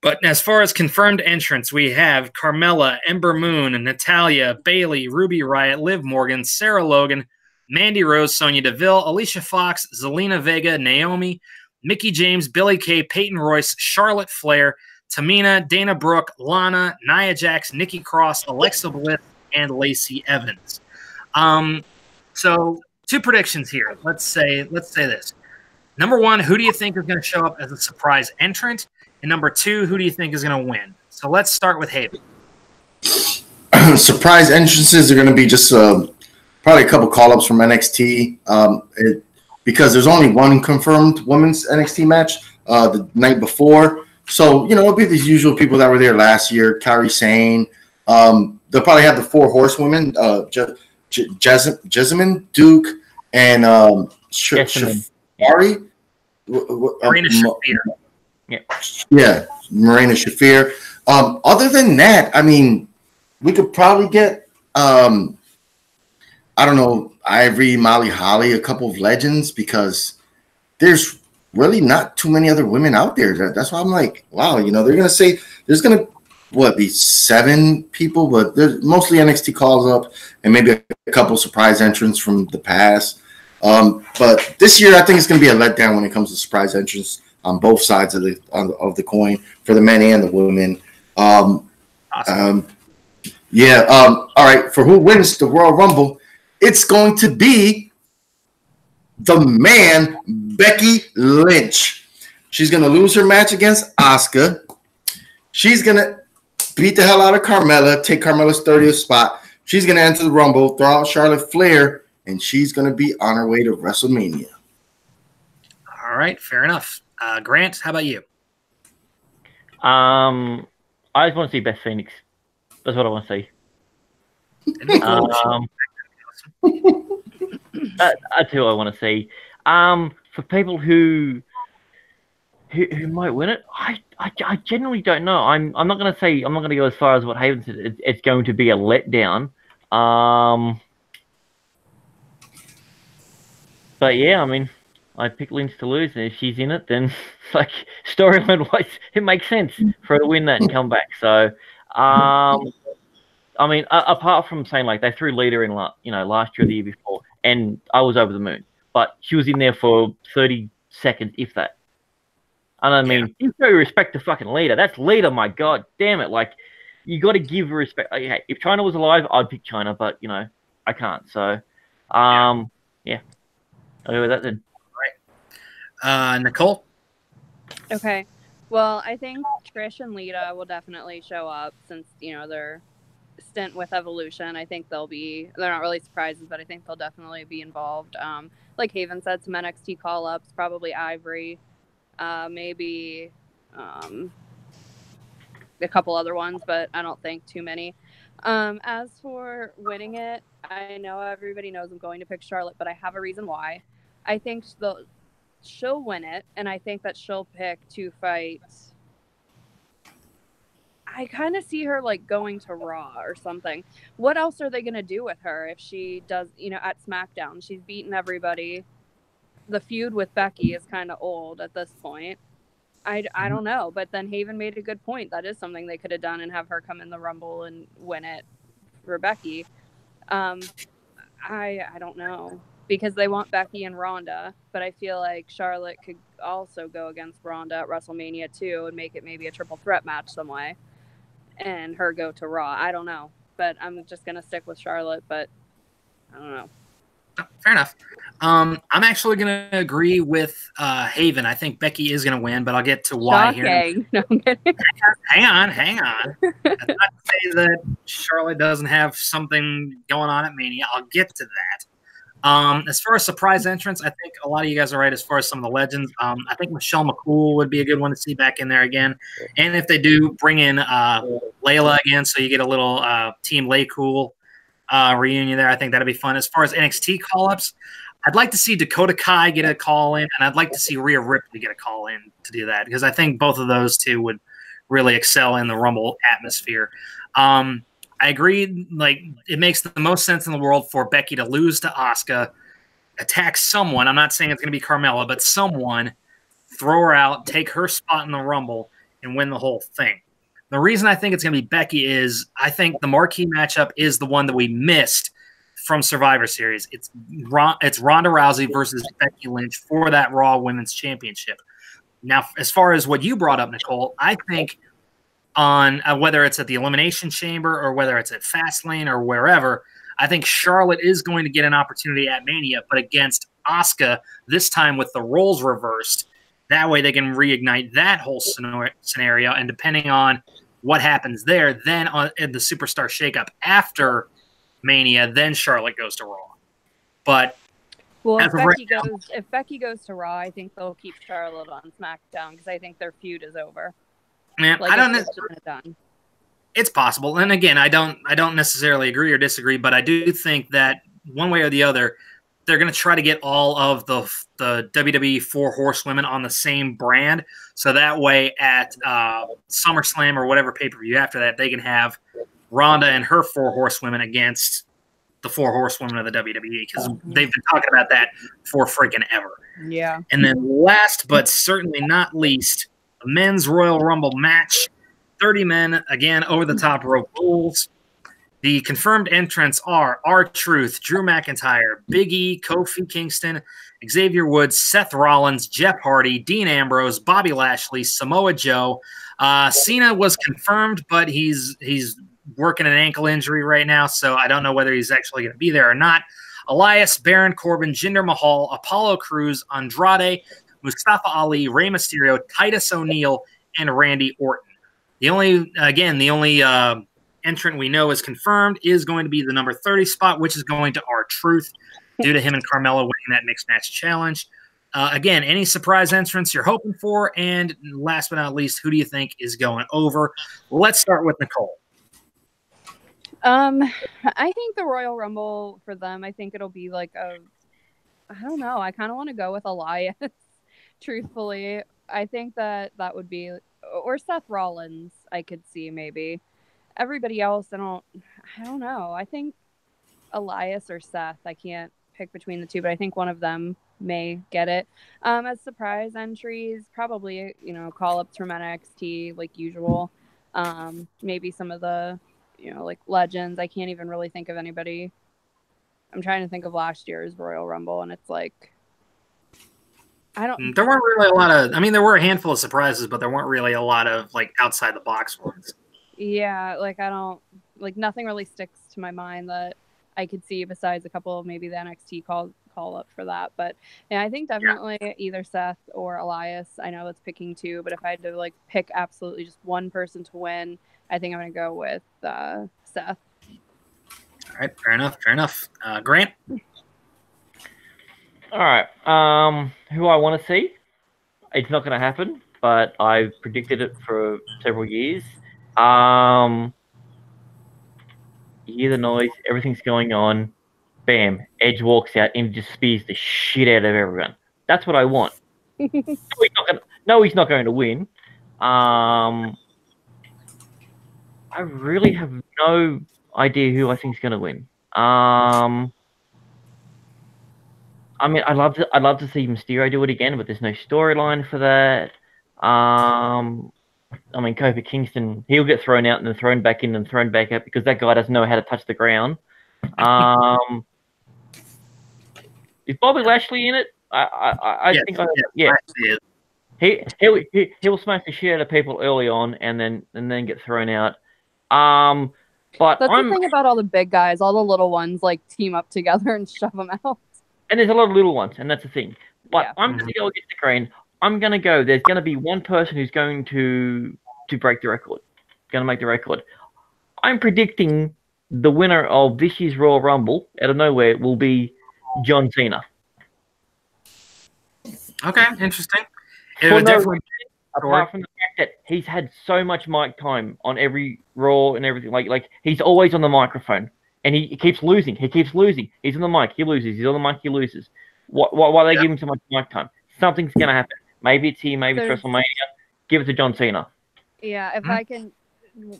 But as far as confirmed entrants, we have Carmella, Ember Moon, Natalya, Bayley, Ruby Riott, Liv Morgan, Sarah Logan, Mandy Rose, Sonya Deville, Alicia Fox, Zelina Vega, Naomi, Mickie James, Billie Kay, Peyton Royce, Charlotte Flair, Tamina, Dana Brooke, Lana, Nia Jax, Nikki Cross, Alexa Bliss, and Lacey Evans. So 2 predictions here. Let's say this. Number 1, who do you think is going to show up as a surprise entrant? And number 2, who do you think is going to win? So let's start with Haven. Surprise entrances are going to be just probably a couple call-ups from NXT because there's only one confirmed women's NXT match the night before. So, it'll be these usual people that were there last year, Kairi Sane. They'll probably have the 4 horsewomen, Jessamine, Duke, and Shafari. Marina Shafir. Yeah, Marina Shafir. Other than that, I mean, we could probably get, I don't know, Ivory, Molly Holly, a couple of legends, because there's really not too many other women out there. That's why I'm like, wow, they're going to say there's going to, be 7 people, but there's mostly NXT calls up and maybe a couple surprise entrants from the past. But this year, I think it's going to be a letdown when it comes to surprise entrants on both sides of the coin for the men and the women. Awesome. All right. For who wins the Royal Rumble, it's going to be the man, Becky Lynch. She's going to lose her match against Asuka. She's going to beat the hell out of Carmella, take Carmella's 30th spot. She's going to enter the Rumble, throw out Charlotte Flair, and she's going to be on her way to WrestleMania. All right. Fair enough. Grant, how about you? I just want to see Beth Phoenix. That's what I want to see. That's who I want to see. For people who might win it, I genuinely don't know. I'm not going to go as far as what Haven said. It's going to be a letdown. But yeah, I mean, I pick Lynch to lose, and if she's in it, then storyline-wise, it makes sense for her to win that and come back. So, I mean, apart from saying they threw Lita in, last year or the year before, and I was over the moon, but she was in there for 30 seconds, if that. And I mean, you show respect to fucking Lita. That's Lita, my god, damn it! You got to give her respect. Hey, if China was alive, I'd pick China, but I can't. So, yeah. I'll go with that then. Nicole? Okay. Well, I think Trish and Lita will definitely show up since, their stint with Evolution. I think they're not really surprises, but I think they'll definitely be involved. Like Haven said, some NXT call-ups, probably Ivory, maybe a couple other ones, but I don't think too many. As for winning it, I know everybody knows I'm going to pick Charlotte, but I have a reason why. I think she'll win it, and I think that she'll pick to fight. I kind of see her going to Raw or something. What else are they going to do with her if she does, at SmackDown? She's beaten everybody. The feud with Becky is kind of old at this point. I don't know, but then Haven made a good point. That is something they could have done and have her come in the Rumble and win it for Becky. I don't know, because they want Becky and Ronda, but I feel like Charlotte could also go against Ronda at WrestleMania too and make it maybe a triple threat match some way, and her go to Raw. I don't know, but I'm just gonna stick with Charlotte, but I don't know. Fair enough. I'm actually going to agree with Haven. I think Becky is going to win, but I'll get to why here. No, I'm kidding. Hang on. That's not to say that Charlotte doesn't have something going on at Mania. I'll get to that. As far as surprise entrance, I think a lot of you guys are right as far as some of the legends. I think Michelle McCool would be a good one to see back in there again. And if they do bring in Layla again, so you get a little Team Laycool reunion there, I think that'd be fun. As far as NXT call-ups, I'd like to see Dakota Kai get a call in, and I'd like to see Rhea Ripley get a call in to do that, because I think both of those two would really excel in the Rumble atmosphere. I agree. Like, it makes the most sense in the world for Becky to lose to Asuka, attack someone. I'm not saying it's going to be Carmella, but someone, throw her out, take her spot in the Rumble, and win the whole thing. The reason I think it's going to be Becky is I think the marquee matchup is the one that we missed from Survivor Series. It's Ronda Rousey versus Becky Lynch for that Raw Women's Championship. Now, as far as what you brought up, Nicole, I think on whether it's at the Elimination Chamber or whether it's at Fastlane or wherever, I think Charlotte is going to get an opportunity at Mania, but against Asuka, this time with the roles reversed. That way they can reignite that whole scenario, and depending on what happens there, then in the Superstar Shakeup after Mania, then Charlotte goes to Raw. But well, if Becky goes to Raw, I think they'll keep Charlotte on SmackDown because I think their feud is over. Man, like, I don't know. It's possible, and again, I don't necessarily agree or disagree, but I do think that one way or the other, they're going to try to get all of the WWE 4 Horsewomen on the same brand, so that way at SummerSlam or whatever pay-per-view after that, they can have Ronda and her 4 Horsewomen against the 4 Horsewomen of the WWE, because they've been talking about that for freaking ever. Yeah. And then last but certainly not least, a men's Royal Rumble match, 30 men, again, over the top rope rules. The confirmed entrants are R-Truth, Drew McIntyre, Big E, Kofi Kingston, Xavier Woods, Seth Rollins, Jeff Hardy, Dean Ambrose, Bobby Lashley, Samoa Joe. Cena was confirmed, but he's working an ankle injury right now, so I don't know whether he's actually going to be there or not. Elias, Baron Corbin, Jinder Mahal, Apollo Crews, Andrade, Mustafa Ali, Rey Mysterio, Titus O'Neil, and Randy Orton. The only entrant we know is confirmed is going to be the number 30 spot, which is going to R-Truth due to him and Carmella winning that mixed match challenge. Again, any surprise entrants you're hoping for? And last but not least, who do you think is going over? Let's start with Nicole. I think the Royal Rumble for them, I think it'll be like I don't know. I kind of want to go with Elias. Truthfully, I think that would be, or Seth Rollins. I could see maybe. Everybody else, I don't know. I think Elias or Seth. I can't pick between the two, but I think one of them may get it. As surprise entries, probably call-ups from NXT like usual. Maybe some of the like legends. I can't even really think of anybody. I'm trying to think of last year's Royal Rumble, and it's like There weren't really a lot of. I mean, there were a handful of surprises, but there weren't really a lot of like outside the box ones. Yeah, like nothing really sticks to my mind that I could see besides a couple of maybe the NXT call up for that. But yeah, I think definitely either Seth or Elias. I know it's picking two, but if I had to like pick absolutely just one person to win, I think I'm going to go with Seth. All right, fair enough. Grant? All right. Who I want to see? It's not going to happen, but I've predicted it for several years. You hear the noise, everything's going on. Bam, Edge walks out and just spears the shit out of everyone. That's what I want. No, he's not going to win. I really have no idea who I think is going to win. I mean, I'd love to see Mysterio do it again, but there's no storyline for that. I mean, Kofi Kingston, he'll get thrown out and then thrown back in and thrown back out because that guy doesn't know how to touch the ground. Is Bobby Lashley in it? I think he'll smash the shit out of people early on and then get thrown out. But that's the thing about all the big guys, all the little ones like team up together and shove them out. And there's a lot of little ones, and that's the thing. But Yeah. I'm going to go against the grain. I'm going to go. There's going to be one person who's going to break the record, going to make the record. I'm predicting the winner of this year's Royal Rumble out of nowhere will be John Cena. Okay, interesting. It For would no definitely. reason, apart from the fact that he's had so much mic time on every Raw and everything. Like he's always on the microphone, and he keeps losing. He keeps losing. He's on the mic, he loses. He's on the mic, he loses. Why they give him so much mic time? Something's gonna happen. Maybe it's here. Maybe it's WrestleMania. Give it to John Cena. Yeah, if I can,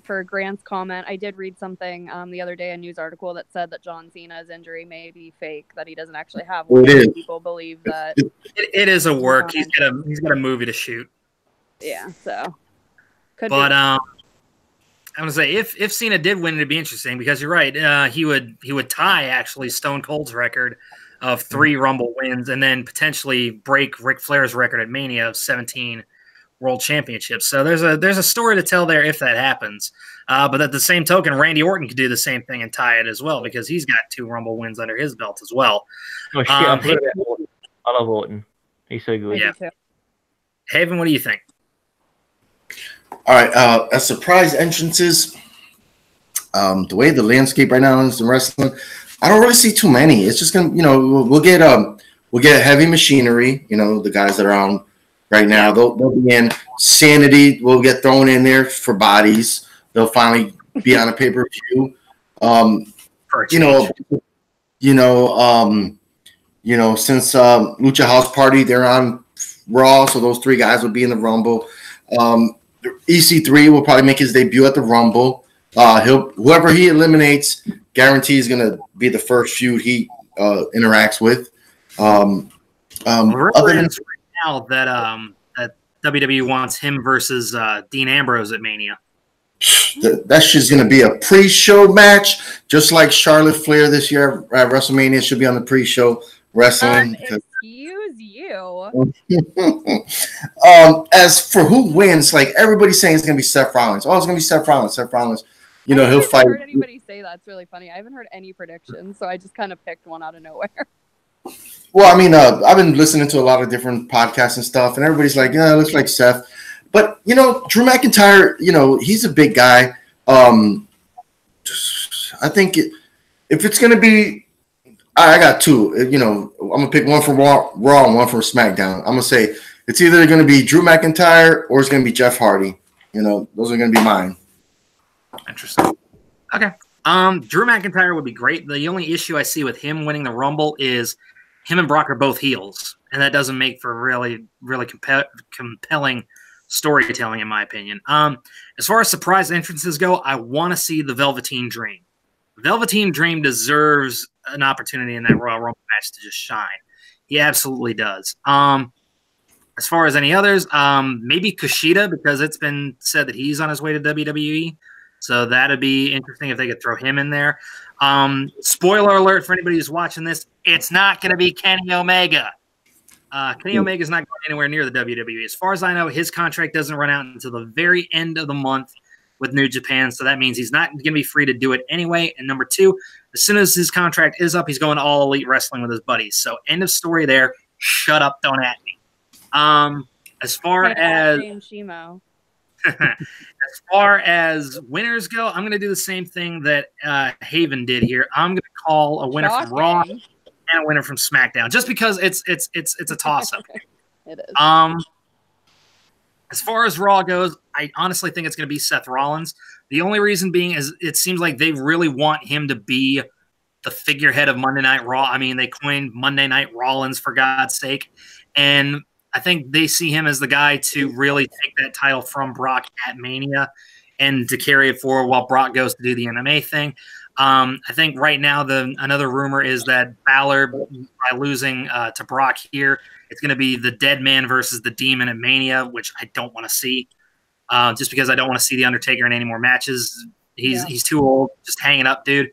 for Grant's comment, I did read something the other day, a news article that said that John Cena's injury may be fake, that he doesn't actually have one. People believe that it is a work. He's got a movie to shoot. Yeah, so. But I'm gonna say if Cena did win, it'd be interesting because you're right. He would tie actually Stone Cold's record of 3 Rumble wins, and then potentially break Ric Flair's record at Mania of 17 World Championships. So there's a story to tell there if that happens. But at the same token, Randy Orton could do the same thing and tie it as well because he's got 2 Rumble wins under his belt as well. Oh shit! I love Orton. He's so good. Yeah. Haven, what do you think? All right, as surprise entrances, the way the landscape right now is in wrestling, I don't really see too many. It's just gonna, we'll get Heavy Machinery, the guys that are on right now. They'll be in. Sanity will get thrown in there for bodies. They'll finally be on a pay-per-view. Since Lucha House Party, they're on Raw, so those 3 guys will be in the Rumble. EC3 will probably make his debut at the Rumble. Whoever he eliminates, guarantees going to be the first feud he interacts with. Other than right now that WWE wants him versus Dean Ambrose at Mania. That's just going to be a pre-show match, just like Charlotte Flair this year at WrestleMania should be on the pre-show wrestling. Excuse you. As for who wins, like everybody's saying, it's going to be Seth Rollins. Oh, it's going to be Seth Rollins. Seth Rollins. He'll fight. I haven't heard anybody say that. It's really funny. I haven't heard any predictions, so I just kind of picked one out of nowhere. Well, I mean, I've been listening to a lot of different podcasts and stuff, and everybody's like, yeah, it looks like Seth. But, Drew McIntyre, he's a big guy. I think if it's going to be, I got 2. I'm going to pick one from Raw and one from SmackDown. I'm going to say it's either going to be Drew McIntyre or it's going to be Jeff Hardy. Those are going to be mine. Interesting. Okay. Drew McIntyre would be great. The only issue I see with him winning the Rumble is him and Brock are both heels, and that doesn't make for really, really compelling storytelling, in my opinion. As far as surprise entrances go, I want to see the Velveteen Dream. Velveteen Dream deserves an opportunity in that Royal Rumble match to just shine. He absolutely does. As far as any others, maybe Kushida, because it's been said that he's on his way to WWE. So that'd be interesting if they could throw him in there. Spoiler alert for anybody who's watching this, it's not going to be Kenny Omega. Kenny Omega's not going anywhere near the WWE. As far as I know, his contract doesn't run out until the very end of the month with New Japan, so that means he's not going to be free to do it anyway. And number 2, as soon as his contract is up, he's going to All Elite Wrestling with his buddies. So end of story there. Shut up, don't at me. As far as as far as winners go, I'm going to do the same thing that Haven did here. I'm going to call a winner from Raw and a winner from SmackDown, just because it's a toss-up. It is. As far as Raw goes, I honestly think it's going to be Seth Rollins. The only reason being is it seems like they really want him to be the figurehead of Monday Night Raw. I mean, they coined Monday Night Rollins, for God's sake. And I think they see him as the guy to really take that title from Brock at Mania and to carry it forward while Brock goes to do the MMA thing. I think right now another rumor is that Balor, by losing to Brock here, it's going to be the Dead Man versus the Demon at Mania, which I don't want to see, just because I don't want to see the Undertaker in any more matches. He's too old, just hanging up, dude.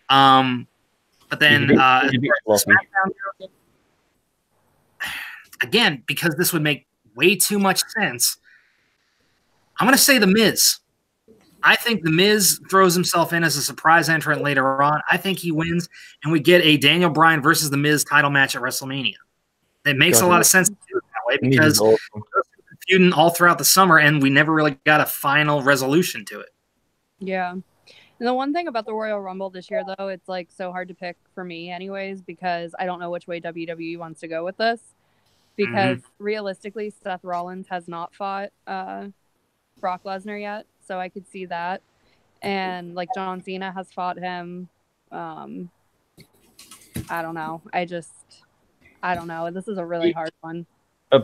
But then SmackDown, again, because this would make way too much sense, I'm going to say The Miz. I think The Miz throws himself in as a surprise entrant later on. I think he wins, and we get a Daniel Bryan versus The Miz title match at WrestleMania. It makes a lot of sense to do it that way because awesome. feuding all throughout the summer, and we never really got a final resolution to it. Yeah. And the one thing about the Royal Rumble this year, though, it's like so hard to pick for me anyways, because I don't know which way WWE wants to go with this. Because realistically, Seth Rollins has not fought Brock Lesnar yet, so I could see that. And like John Cena has fought him. I don't know. I don't know. This is a really hard one.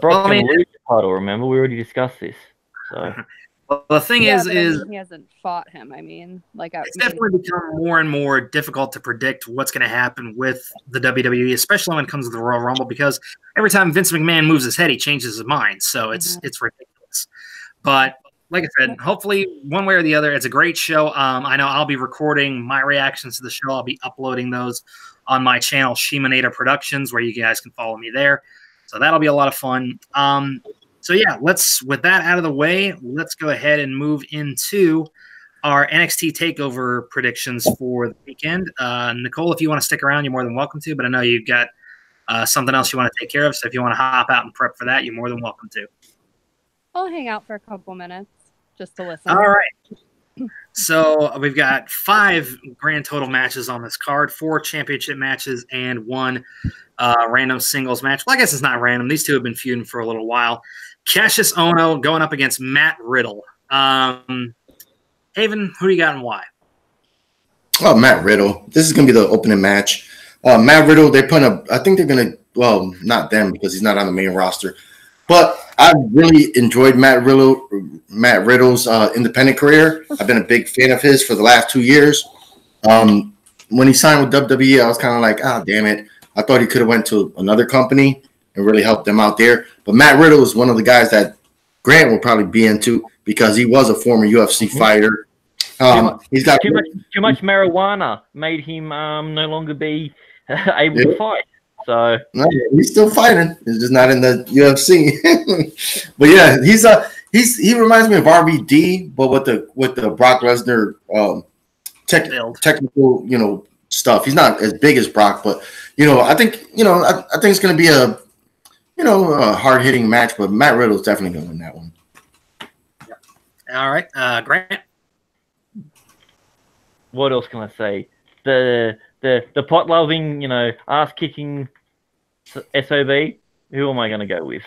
Brock can lose the title, remember? We already discussed this. So well, the thing is he hasn't fought him. I mean, like it's definitely become more and more difficult to predict what's going to happen with the WWE, especially when it comes to the Royal Rumble, because every time Vince McMahon moves his head, he changes his mind. So it's ridiculous. But like I said, hopefully one way or the other, it's a great show. I know I'll be recording my reactions to the show. I'll be uploading those on my channel, Shimanada Productions, where you guys can follow me there. So that'll be a lot of fun. So yeah, with that out of the way, let's go ahead and move into our NXT TakeOver predictions for the weekend. Nicole, if you want to stick around, you're more than welcome to, but I know you've got something else you want to take care of, so if you want to hop out and prep for that, you're more than welcome to. I'll hang out for a couple minutes just to listen. All right. So we've got 5 grand total matches on this card, 4 championship matches, and 1 random singles match. Well, I guess it's not random. These two have been feuding for a little while. Cassius Ohno going up against Matt Riddle. Haven, who do you got and why? Oh, Matt Riddle. This is going to be the opening match. Matt Riddle, they're putting up, I think they're going to, well, not them because he's not on the main roster. But I really enjoyed Matt Riddle's independent career. I've been a big fan of his for the last 2 years. When he signed with WWE, I was kind of like, ah, damn it. I thought he could have went to another company and really helped them out there. But Matt Riddle is one of the guys that Grant will probably be into because he was a former UFC fighter. He's got too much marijuana made him no longer be able to fight. So no, he's still fighting. He's just not in the UFC. But yeah, he reminds me of RVD, but with the Brock Lesnar technical stuff. He's not as big as Brock, but I think it's going to be a hard hitting match. But Matt Riddle's definitely going to win that one. All right, Grant. What else can I say? The pot loving, ass kicking SOB. Who am I going to go with?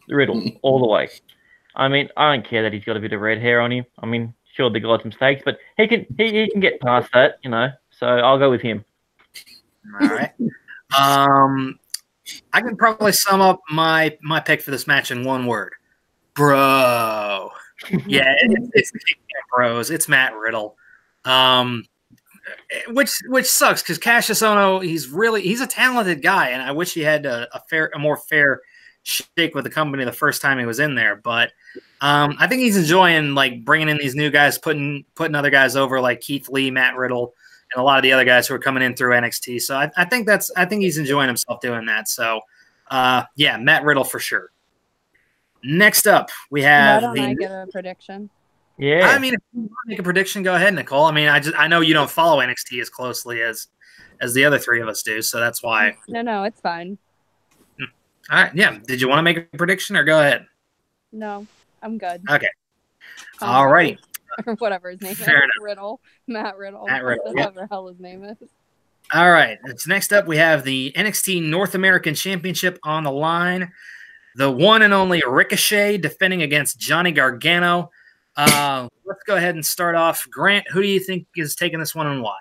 Riddle all the way. I mean, I don't care that he's got a bit of red hair on him. I mean, sure, the guy's mistakes, but he can get past that, So I'll go with him. All right. I can probably sum up my pick for this match in one word, bro. Yeah, it's the bros. It's Matt Riddle. Which sucks because Cassius Ohno, he's a talented guy, and I wish he had a more fair shake with the company the first time he was in there. But I think he's enjoying like bringing in these new guys, putting other guys over like Keith Lee, Matt Riddle, and a lot of the other guys who are coming in through NXT. So I think he's enjoying himself doing that. So yeah, Matt Riddle for sure. Next up, we have. Why don't I get a prediction? Yeah. I mean, if you want to make a prediction, go ahead, Nicole. I mean, I know you don't follow NXT as closely as the other 3 of us do, so that's why. No, it's fine. All right, yeah. Did you want to make a prediction or go ahead? No, I'm good. Okay. All right. Or whatever his name is. Fair enough. Riddle. Matt Riddle. Whatever the hell his name is. All right. Next up, we have the NXT North American Championship on the line. The one and only Ricochet defending against Johnny Gargano. Let's go ahead and start off. Grant, who do you think is taking this one and why?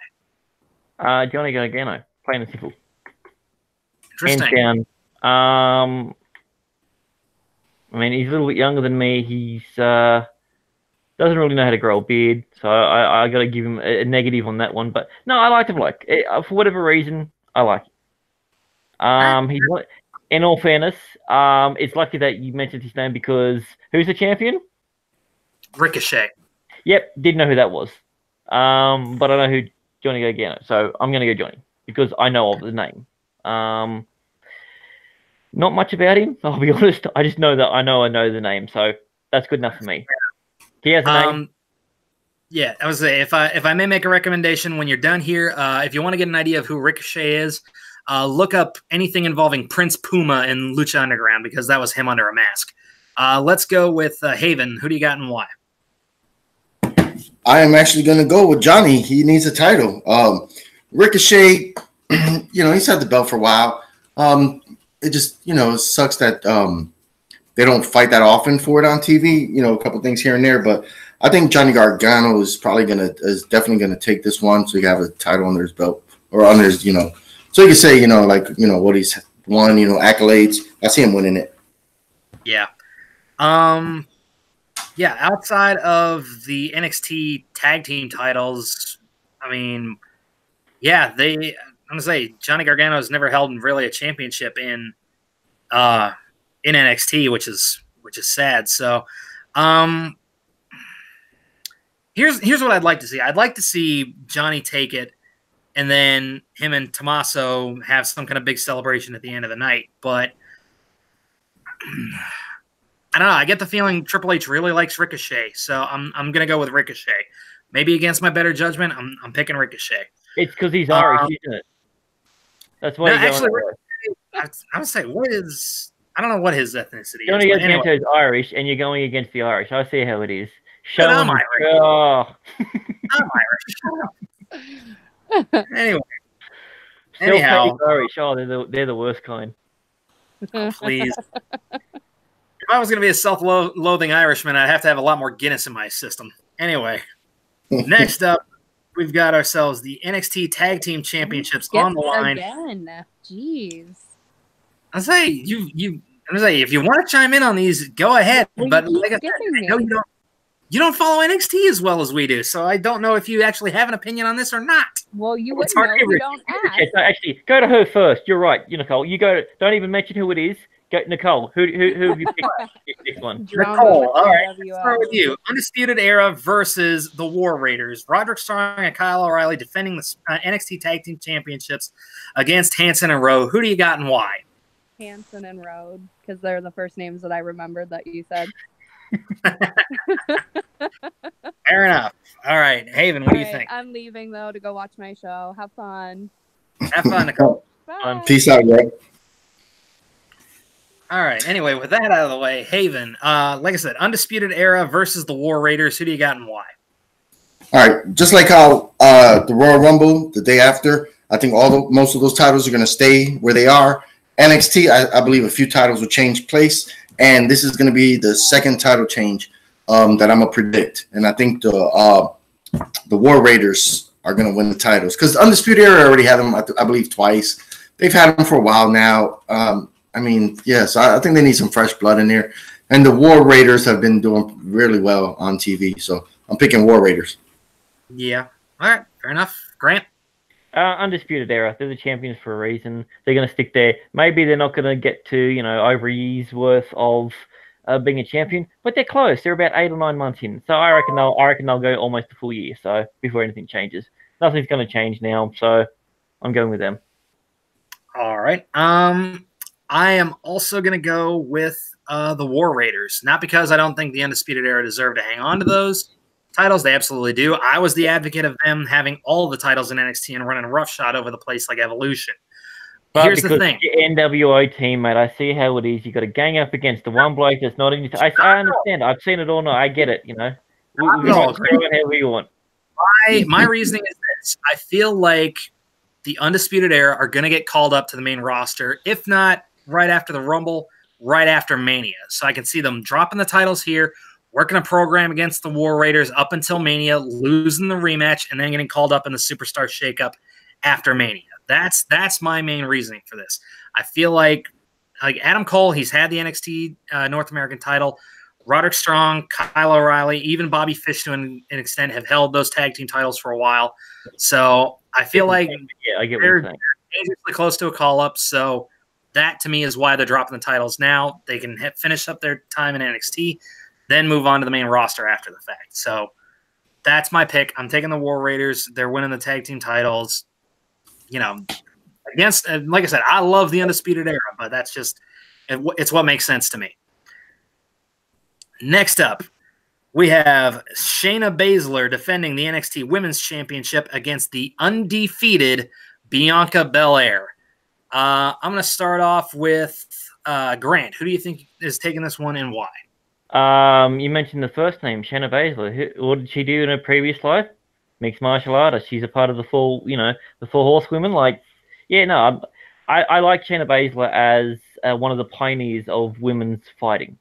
Johnny Gargano, plain and simple. Interesting. Hands down. I mean, he's a little bit younger than me. He's doesn't really know how to grow a beard, so I got to give him a negative on that one. But no, I like him. For whatever reason, I like him. In all fairness, it's lucky that you mentioned his name because who's the champion? Ricochet. Yep, didn't know who that was. But I know who Johnny Gargano, so I'm going to go Johnny because I know of the name. Not much about him, I'll be honest. I just know that I know the name, so that's good enough for me. He has a name. Yeah, I was say if I may make a recommendation when you're done here, if you want to get an idea of who Ricochet is, look up anything involving Prince Puma in Lucha Underground because that was him under a mask. Let's go with Haven. Who do you got and why? I am actually going to go with Johnny. He needs a title. Ricochet, he's had the belt for a while. It just, it sucks that they don't fight that often for it on TV. A couple things here and there, but I think Johnny Gargano is definitely gonna take this one, so he can have a title under his belt or under his, so he can say, what he's won, accolades. I see him winning it. Yeah. Yeah, outside of the NXT tag team titles, I mean, yeah, I'm gonna say Johnny Gargano has never held really a championship in NXT, which is sad. So, here's what I'd like to see. I'd like to see Johnny take it, and then him and Tommaso have some kind of big celebration at the end of the night. But I don't know. I get the feeling Triple H really likes Ricochet, so I'm gonna go with Ricochet. Maybe against my better judgment, I'm picking Ricochet. It's because he's Irish, isn't it? That's why. No, actually, I would say I don't know what his ethnicity is. Johnny Gargano is Irish, and you're going against the Irish. I see how it is. I'm Irish. Oh. I'm Irish. Anyway. Anyhow, Irish. Oh, they're the worst kind. Oh, please. If I was going to be a self-loathing Irishman, I'd have to have a lot more Guinness in my system. Anyway, next up, we've got ourselves the NXT Tag Team Championships on the line. Again. Jeez. I say if you want to chime in on these, go ahead. But like I said, I know you don't follow NXT as well as we do, so I don't know if you actually have an opinion on this or not. Well, you wouldn't know if you don't ask. So actually, go to her first. You're right, Nicole. You go. Don't even mention who it is. Go, Nicole. Who have you picked this one? Nicole. All right. Let's start with you. Undisputed Era versus the War Raiders. Roderick Strong and Kyle O'Reilly defending the NXT Tag Team Championships against Hanson and Rowe. Who do you got and why? Hanson and Rowe, because they're the first names that I remembered that you said. Fair enough. All right, Haven, what do you think? I'm leaving though to go watch my show. Have fun. Have fun, Nicole. Bye. Peace out, Greg. All right. Anyway, with that out of the way, Haven. Like I said, Undisputed Era versus the War Raiders. Who do you got and why? All right, just like how the Royal Rumble the day after, I think most of those titles are going to stay where they are. NXT, I believe a few titles will change place, and this is going to be the second title change that I'm gonna predict. And I think the War Raiders are going to win the titles because Undisputed Era already had them, I believe, twice. They've had them for a while now. I think they need some fresh blood in there. And the War Raiders have been doing really well on TV, so I'm picking War Raiders. Yeah. All right. Fair enough. Grant? Undisputed Era. They're the champions for a reason. They're going to stick there. Maybe they're not going to get to, over a year's worth of being a champion, but they're close. They're about 8 or 9 months in. So I reckon they'll go almost a full year. So before anything changes, nothing's going to change now. So I'm going with them. All right. I am also going to go with the War Raiders. Not because I don't think the Undisputed Era deserve to hang on to those titles. They absolutely do. I was the advocate of them having all the titles in NXT and running roughshod over the place like Evolution. But here's the thing. The NWO team, mate, I see how it is. You got to gang up against the one bloke that's not in your I understand. I've seen it all now. I get it, We can throw it however you want. My reasoning is this. I feel like the Undisputed Era are going to get called up to the main roster, if not right after the Rumble, right after Mania. So I can see them dropping the titles here, working a program against the War Raiders up until Mania, losing the rematch, and then getting called up in the Superstar Shakeup after Mania. That's my main reasoning for this. I feel like Adam Cole, he's had the NXT North American title. Roderick Strong, Kyle O'Reilly, even Bobby Fish to an extent have held those tag team titles for a while. So I feel like I get what they're you're saying. dangerously close to a call-up. So that, to me, is why they're dropping the titles now. They can finish up their time in NXT, then move on to the main roster after the fact. So that's my pick. I'm taking the War Raiders. They're winning the tag team titles. Against, like I said, I love the Undisputed Era, but that's just, it's what makes sense to me. Next up, We have Shayna Baszler defending the NXT Women's Championship against the undefeated Bianca Belair. I'm going to start off with Grant. Who do you think is taking this one and why? You mentioned the first name, Shayna Baszler. What did she do in her previous life? Mixed martial artist. She's a part of the full, the Four Horsewomen. Like, yeah, no, I like Shayna Baszler as one of the pioneers of women's fighting.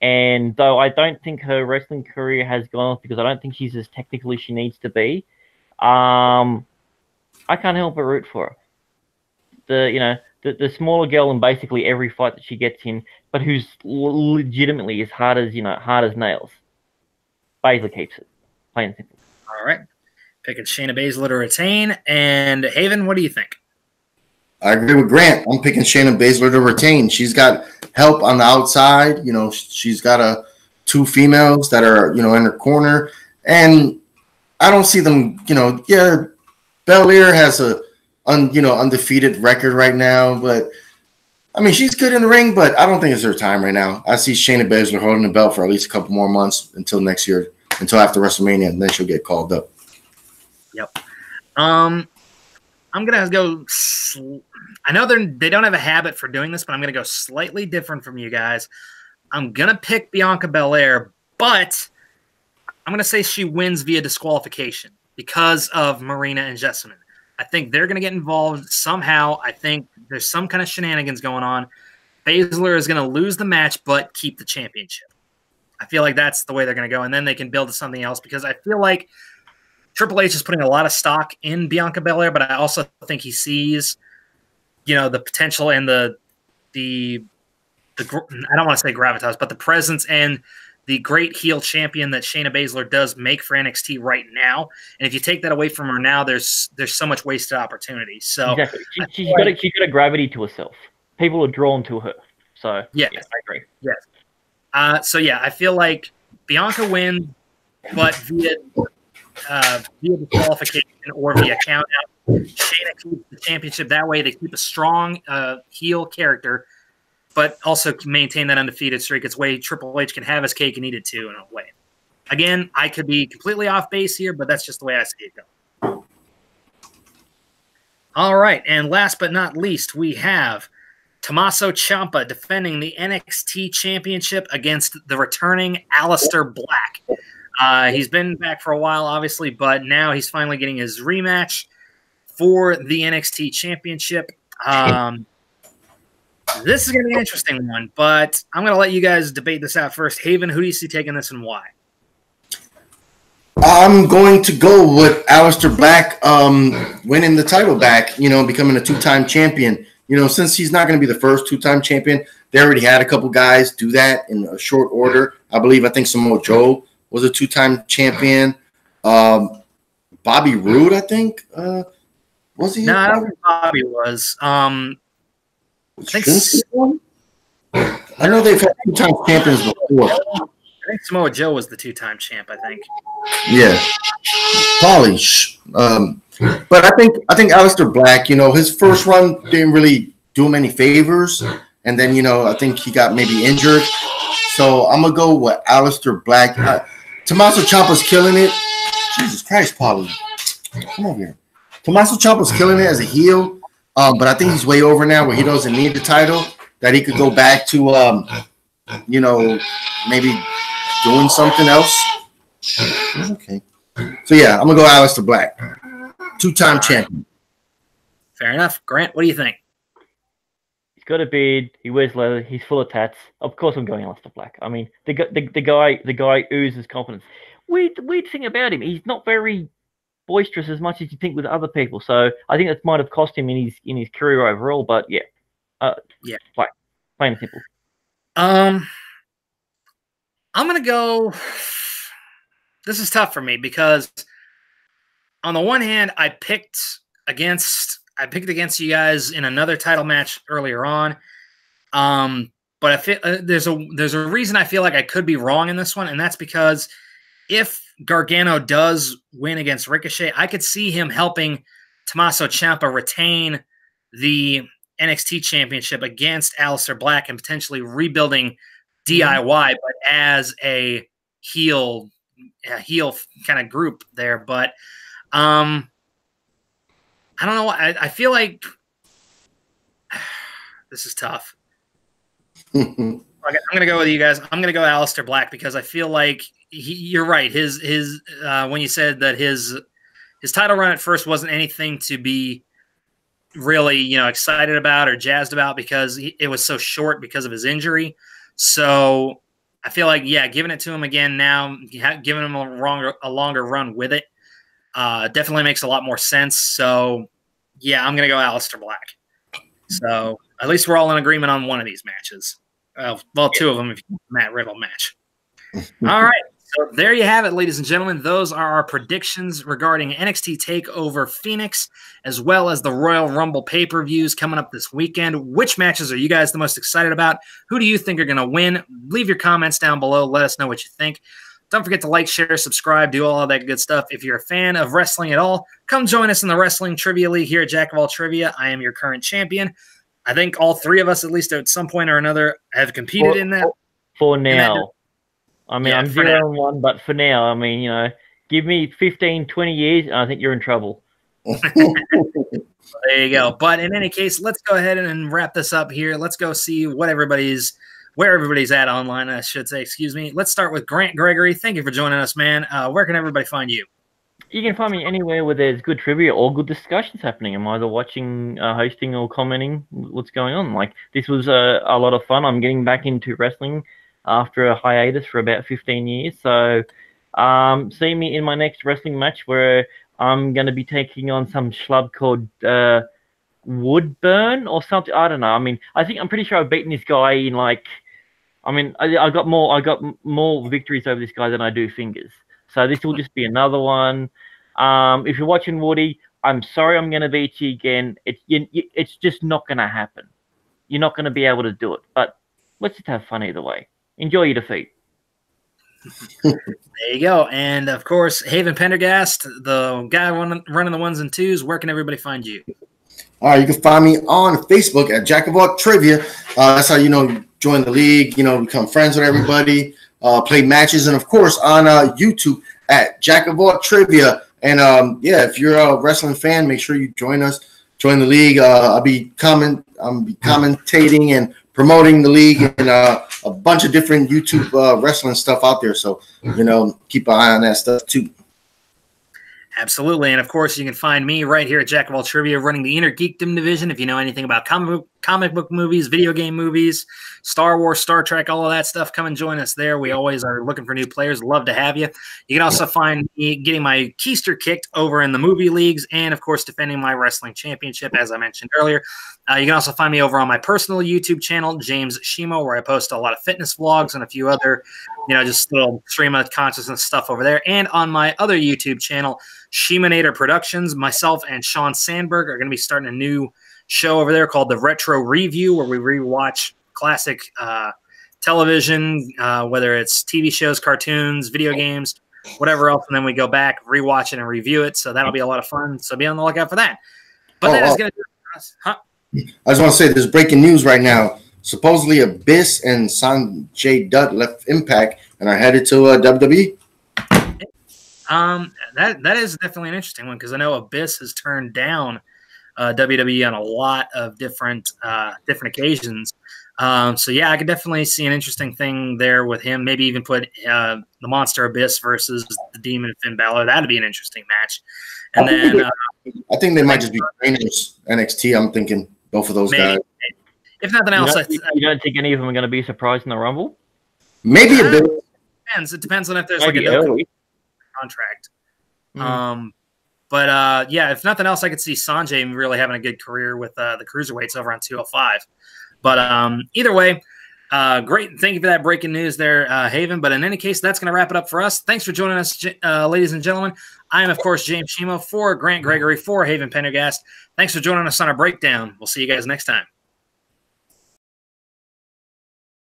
And though I don't think her wrestling career has gone off because I don't think she's as technical as she needs to be, I can't help but root for her. The smaller girl in basically every fight that she gets in, but who's legitimately as hard as nails. Baszler keeps it, plain and simple. All right, picking Shayna Baszler to retain. And Haven, what do you think? I agree with Grant. I'm picking Shayna Baszler to retain. She's got help on the outside. She's got two females that are, in her corner. And I don't see them, Belair has a, undefeated record right now. But, I mean, she's good in the ring, but I don't think it's her time right now. I see Shayna Baszler holding the belt for at least a couple more months until next year, until after WrestleMania, and then she'll get called up. Yep. I'm going to go I know they don't have a habit for doing this, but I'm going to go slightly different from you guys. I'm going to pick Bianca Belair, but I'm going to say she wins via disqualification because of Marina and Jessamine. I think they're going to get involved somehow. I think there's some kind of shenanigans going on. Baszler is going to lose the match, but keep the championship. I feel like that's the way they're going to go, and then they can build to something else because I feel like Triple H is putting a lot of stock in Bianca Belair, but I also think he sees, the potential and the I don't want to say gravitas, but the presence and the great heel champion that Shayna Baszler does make for NXT right now. And if you take that away from her now, there's so much wasted opportunity. So exactly. She's got a gravity to herself. People are drawn to her. So yes, I agree. Yes. So yeah, I feel like Bianca wins, but via disqualification or via count out. Shayna keeps the championship. That way they keep a strong heel character, but also maintain that undefeated streak. It's way Triple H can have his cake and eat it too in a way. Again, I could be completely off base here, but that's just the way I see it go. All right, and last but not least, we have Tommaso Ciampa defending the NXT Championship against the returning Aleister Black. He's been back for a while, obviously, but now he's finally getting his rematch for the NXT Championship. This is going to be an interesting one, but I'm going to let you guys debate this out first. Haven, who do you see taking this and why? I'm going to go with Aleister Black winning the title back, becoming a two-time champion. Since he's not going to be the first two-time champion, they already had a couple guys do that in a short order. I think Samoa Joe was a two-time champion. Bobby Roode, I think. Was he? No, I don't think Bobby was. I know they've had two-time champions before. I think Samoa Joe was the two-time champ, I think. Yeah. Probably. But I think Aleister Black, his first run didn't really do him any favors. And then, I think he got maybe injured. So I'm going to go with Aleister Black. Tommaso Ciampa's killing it. Jesus Christ, Paulie. Come over here. Tommaso Ciampa's killing it as a heel. But I think he's way over now where he doesn't need the title. That he could go back to, maybe doing something else. Okay. So, yeah, I'm going to go Aleister Black. Two-time champion. Fair enough. Grant, what do you think? He's got a beard. He wears leather. He's full of tats. Of course, I'm going Aleister Black. I mean, the guy oozes confidence. Weird thing about him, he's not very boisterous as much as you think with other people. So I think that might have cost him in his career overall. But yeah, Black, plain and simple. I'm gonna go. This is tough for me because on the one hand, I picked against you guys in another title match earlier on. But I feel there's a reason I feel like I could be wrong in this one, and that's because if Gargano does win against Ricochet, I could see him helping Tommaso Ciampa retain the NXT Championship against Aleister Black and potentially rebuilding DIY, but as a heel kind of group there. But I don't know. I feel like this is tough. Okay, I'm gonna go with you guys. I'm gonna go Aleister Black because I feel like you're right. His when you said that his title run at first wasn't anything to be really excited about or jazzed about because it was so short because of his injury. So I feel like giving it to him again now, giving him a longer run with it, definitely makes a lot more sense. So I'm gonna go Aleister Black. So at least we're all in agreement on one of these matches. Well, two of them if you Matt Riddle match. All right. So there you have it, ladies and gentlemen. Those are our predictions regarding NXT TakeOver Phoenix, as well as the Royal Rumble pay-per-views coming up this weekend. Which matches are you guys the most excited about? Who do you think are going to win? Leave your comments down below. Let us know what you think. Don't forget to like, share, subscribe, do all of that good stuff. If you're a fan of wrestling at all, come join us in the Wrestling Trivia League here at Jack of All Trivia. I am your current champion. I think all three of us, at least at some point or another, have competed in that. For now. I mean, I'm 0-1, but for now, I mean, give me 15, 20 years, and I think you're in trouble. There you go. But in any case, let's go ahead and wrap this up here. Let's go see where everybody's at online, I should say. Excuse me. Let's start with Grant Gregory. Thank you for joining us, man. Where can everybody find you? You can find me anywhere where there's good trivia or good discussions happening. I'm either watching, hosting, or commenting what's going on. Like, this was a lot of fun. I'm getting back into wrestling after a hiatus for about 15 years. So see me in my next wrestling match where I'm going to be taking on some schlub called Woodburn or something. I don't know. I mean, I'm pretty sure I've beaten this guy in I got more victories over this guy than I do fingers. So this will just be another one. If you're watching Woody, I'm sorry I'm going to beat you again. It's just not going to happen. You're not going to be able to do it. But let's just have fun either way. Enjoy your defeat. There you go. And, of course, Haven Pendergast, the guy running the ones and twos. Where can everybody find you? All right, you can find me on Facebook at Jack of All Trivia. That's how join the league, become friends with everybody, play matches, and, of course, on YouTube at Jack of All Trivia. And, if you're a wrestling fan, make sure you join us. Join the league. I'll be commentating and promoting the league and a bunch of different YouTube wrestling stuff out there. So, keep an eye on that stuff too. Absolutely. And, of course, you can find me right here at Jack of All Trivia running the Inner Geekdom division. If you know anything about comic book movies, video game movies, Star Wars, Star Trek, all of that stuff, come and join us there. We always are looking for new players. Love to have you. You can also find me getting my keister kicked over in the movie leagues and, of course, defending my wrestling championship, as I mentioned earlier. You can also find me over on my personal YouTube channel, James Shimo, where I post a lot of fitness vlogs and a few other, just little stream of consciousness stuff over there. And on my other YouTube channel, Shimanator Productions, myself and Sean Sandberg are going to be starting a new show over there called the Retro Review, where we rewatch classic television, whether it's TV shows, cartoons, video games, whatever else, and then we go back, rewatch it, and review it. So that'll be a lot of fun. So be on the lookout for that. But that is going to do it for us. Huh? I just want to say there's breaking news right now. Supposedly Abyss and Sanjay Dutt left Impact and are headed to WWE. That is definitely an interesting one because I know Abyss has turned down WWE on a lot of different occasions. So yeah, I could definitely see an interesting thing there with him. Maybe even put the Monster Abyss versus the Demon Finn Balor. That'd be an interesting match. And I think they might just be trainers NXT. I'm thinking both of those guys. If nothing else, you don't think any of them are going to be surprised in the Rumble? Maybe a bit. It depends on if there's like a no contract. But if nothing else, I could see Sanjay really having a good career with the cruiserweights over on 205. But either way, great. Thank you for that breaking news there, Haven. But in any case, that's going to wrap it up for us. Thanks for joining us, ladies and gentlemen. I am, of course, James Shimo for Grant Gregory for Haven Pendergast. Thanks for joining us on our breakdown. We'll see you guys next time.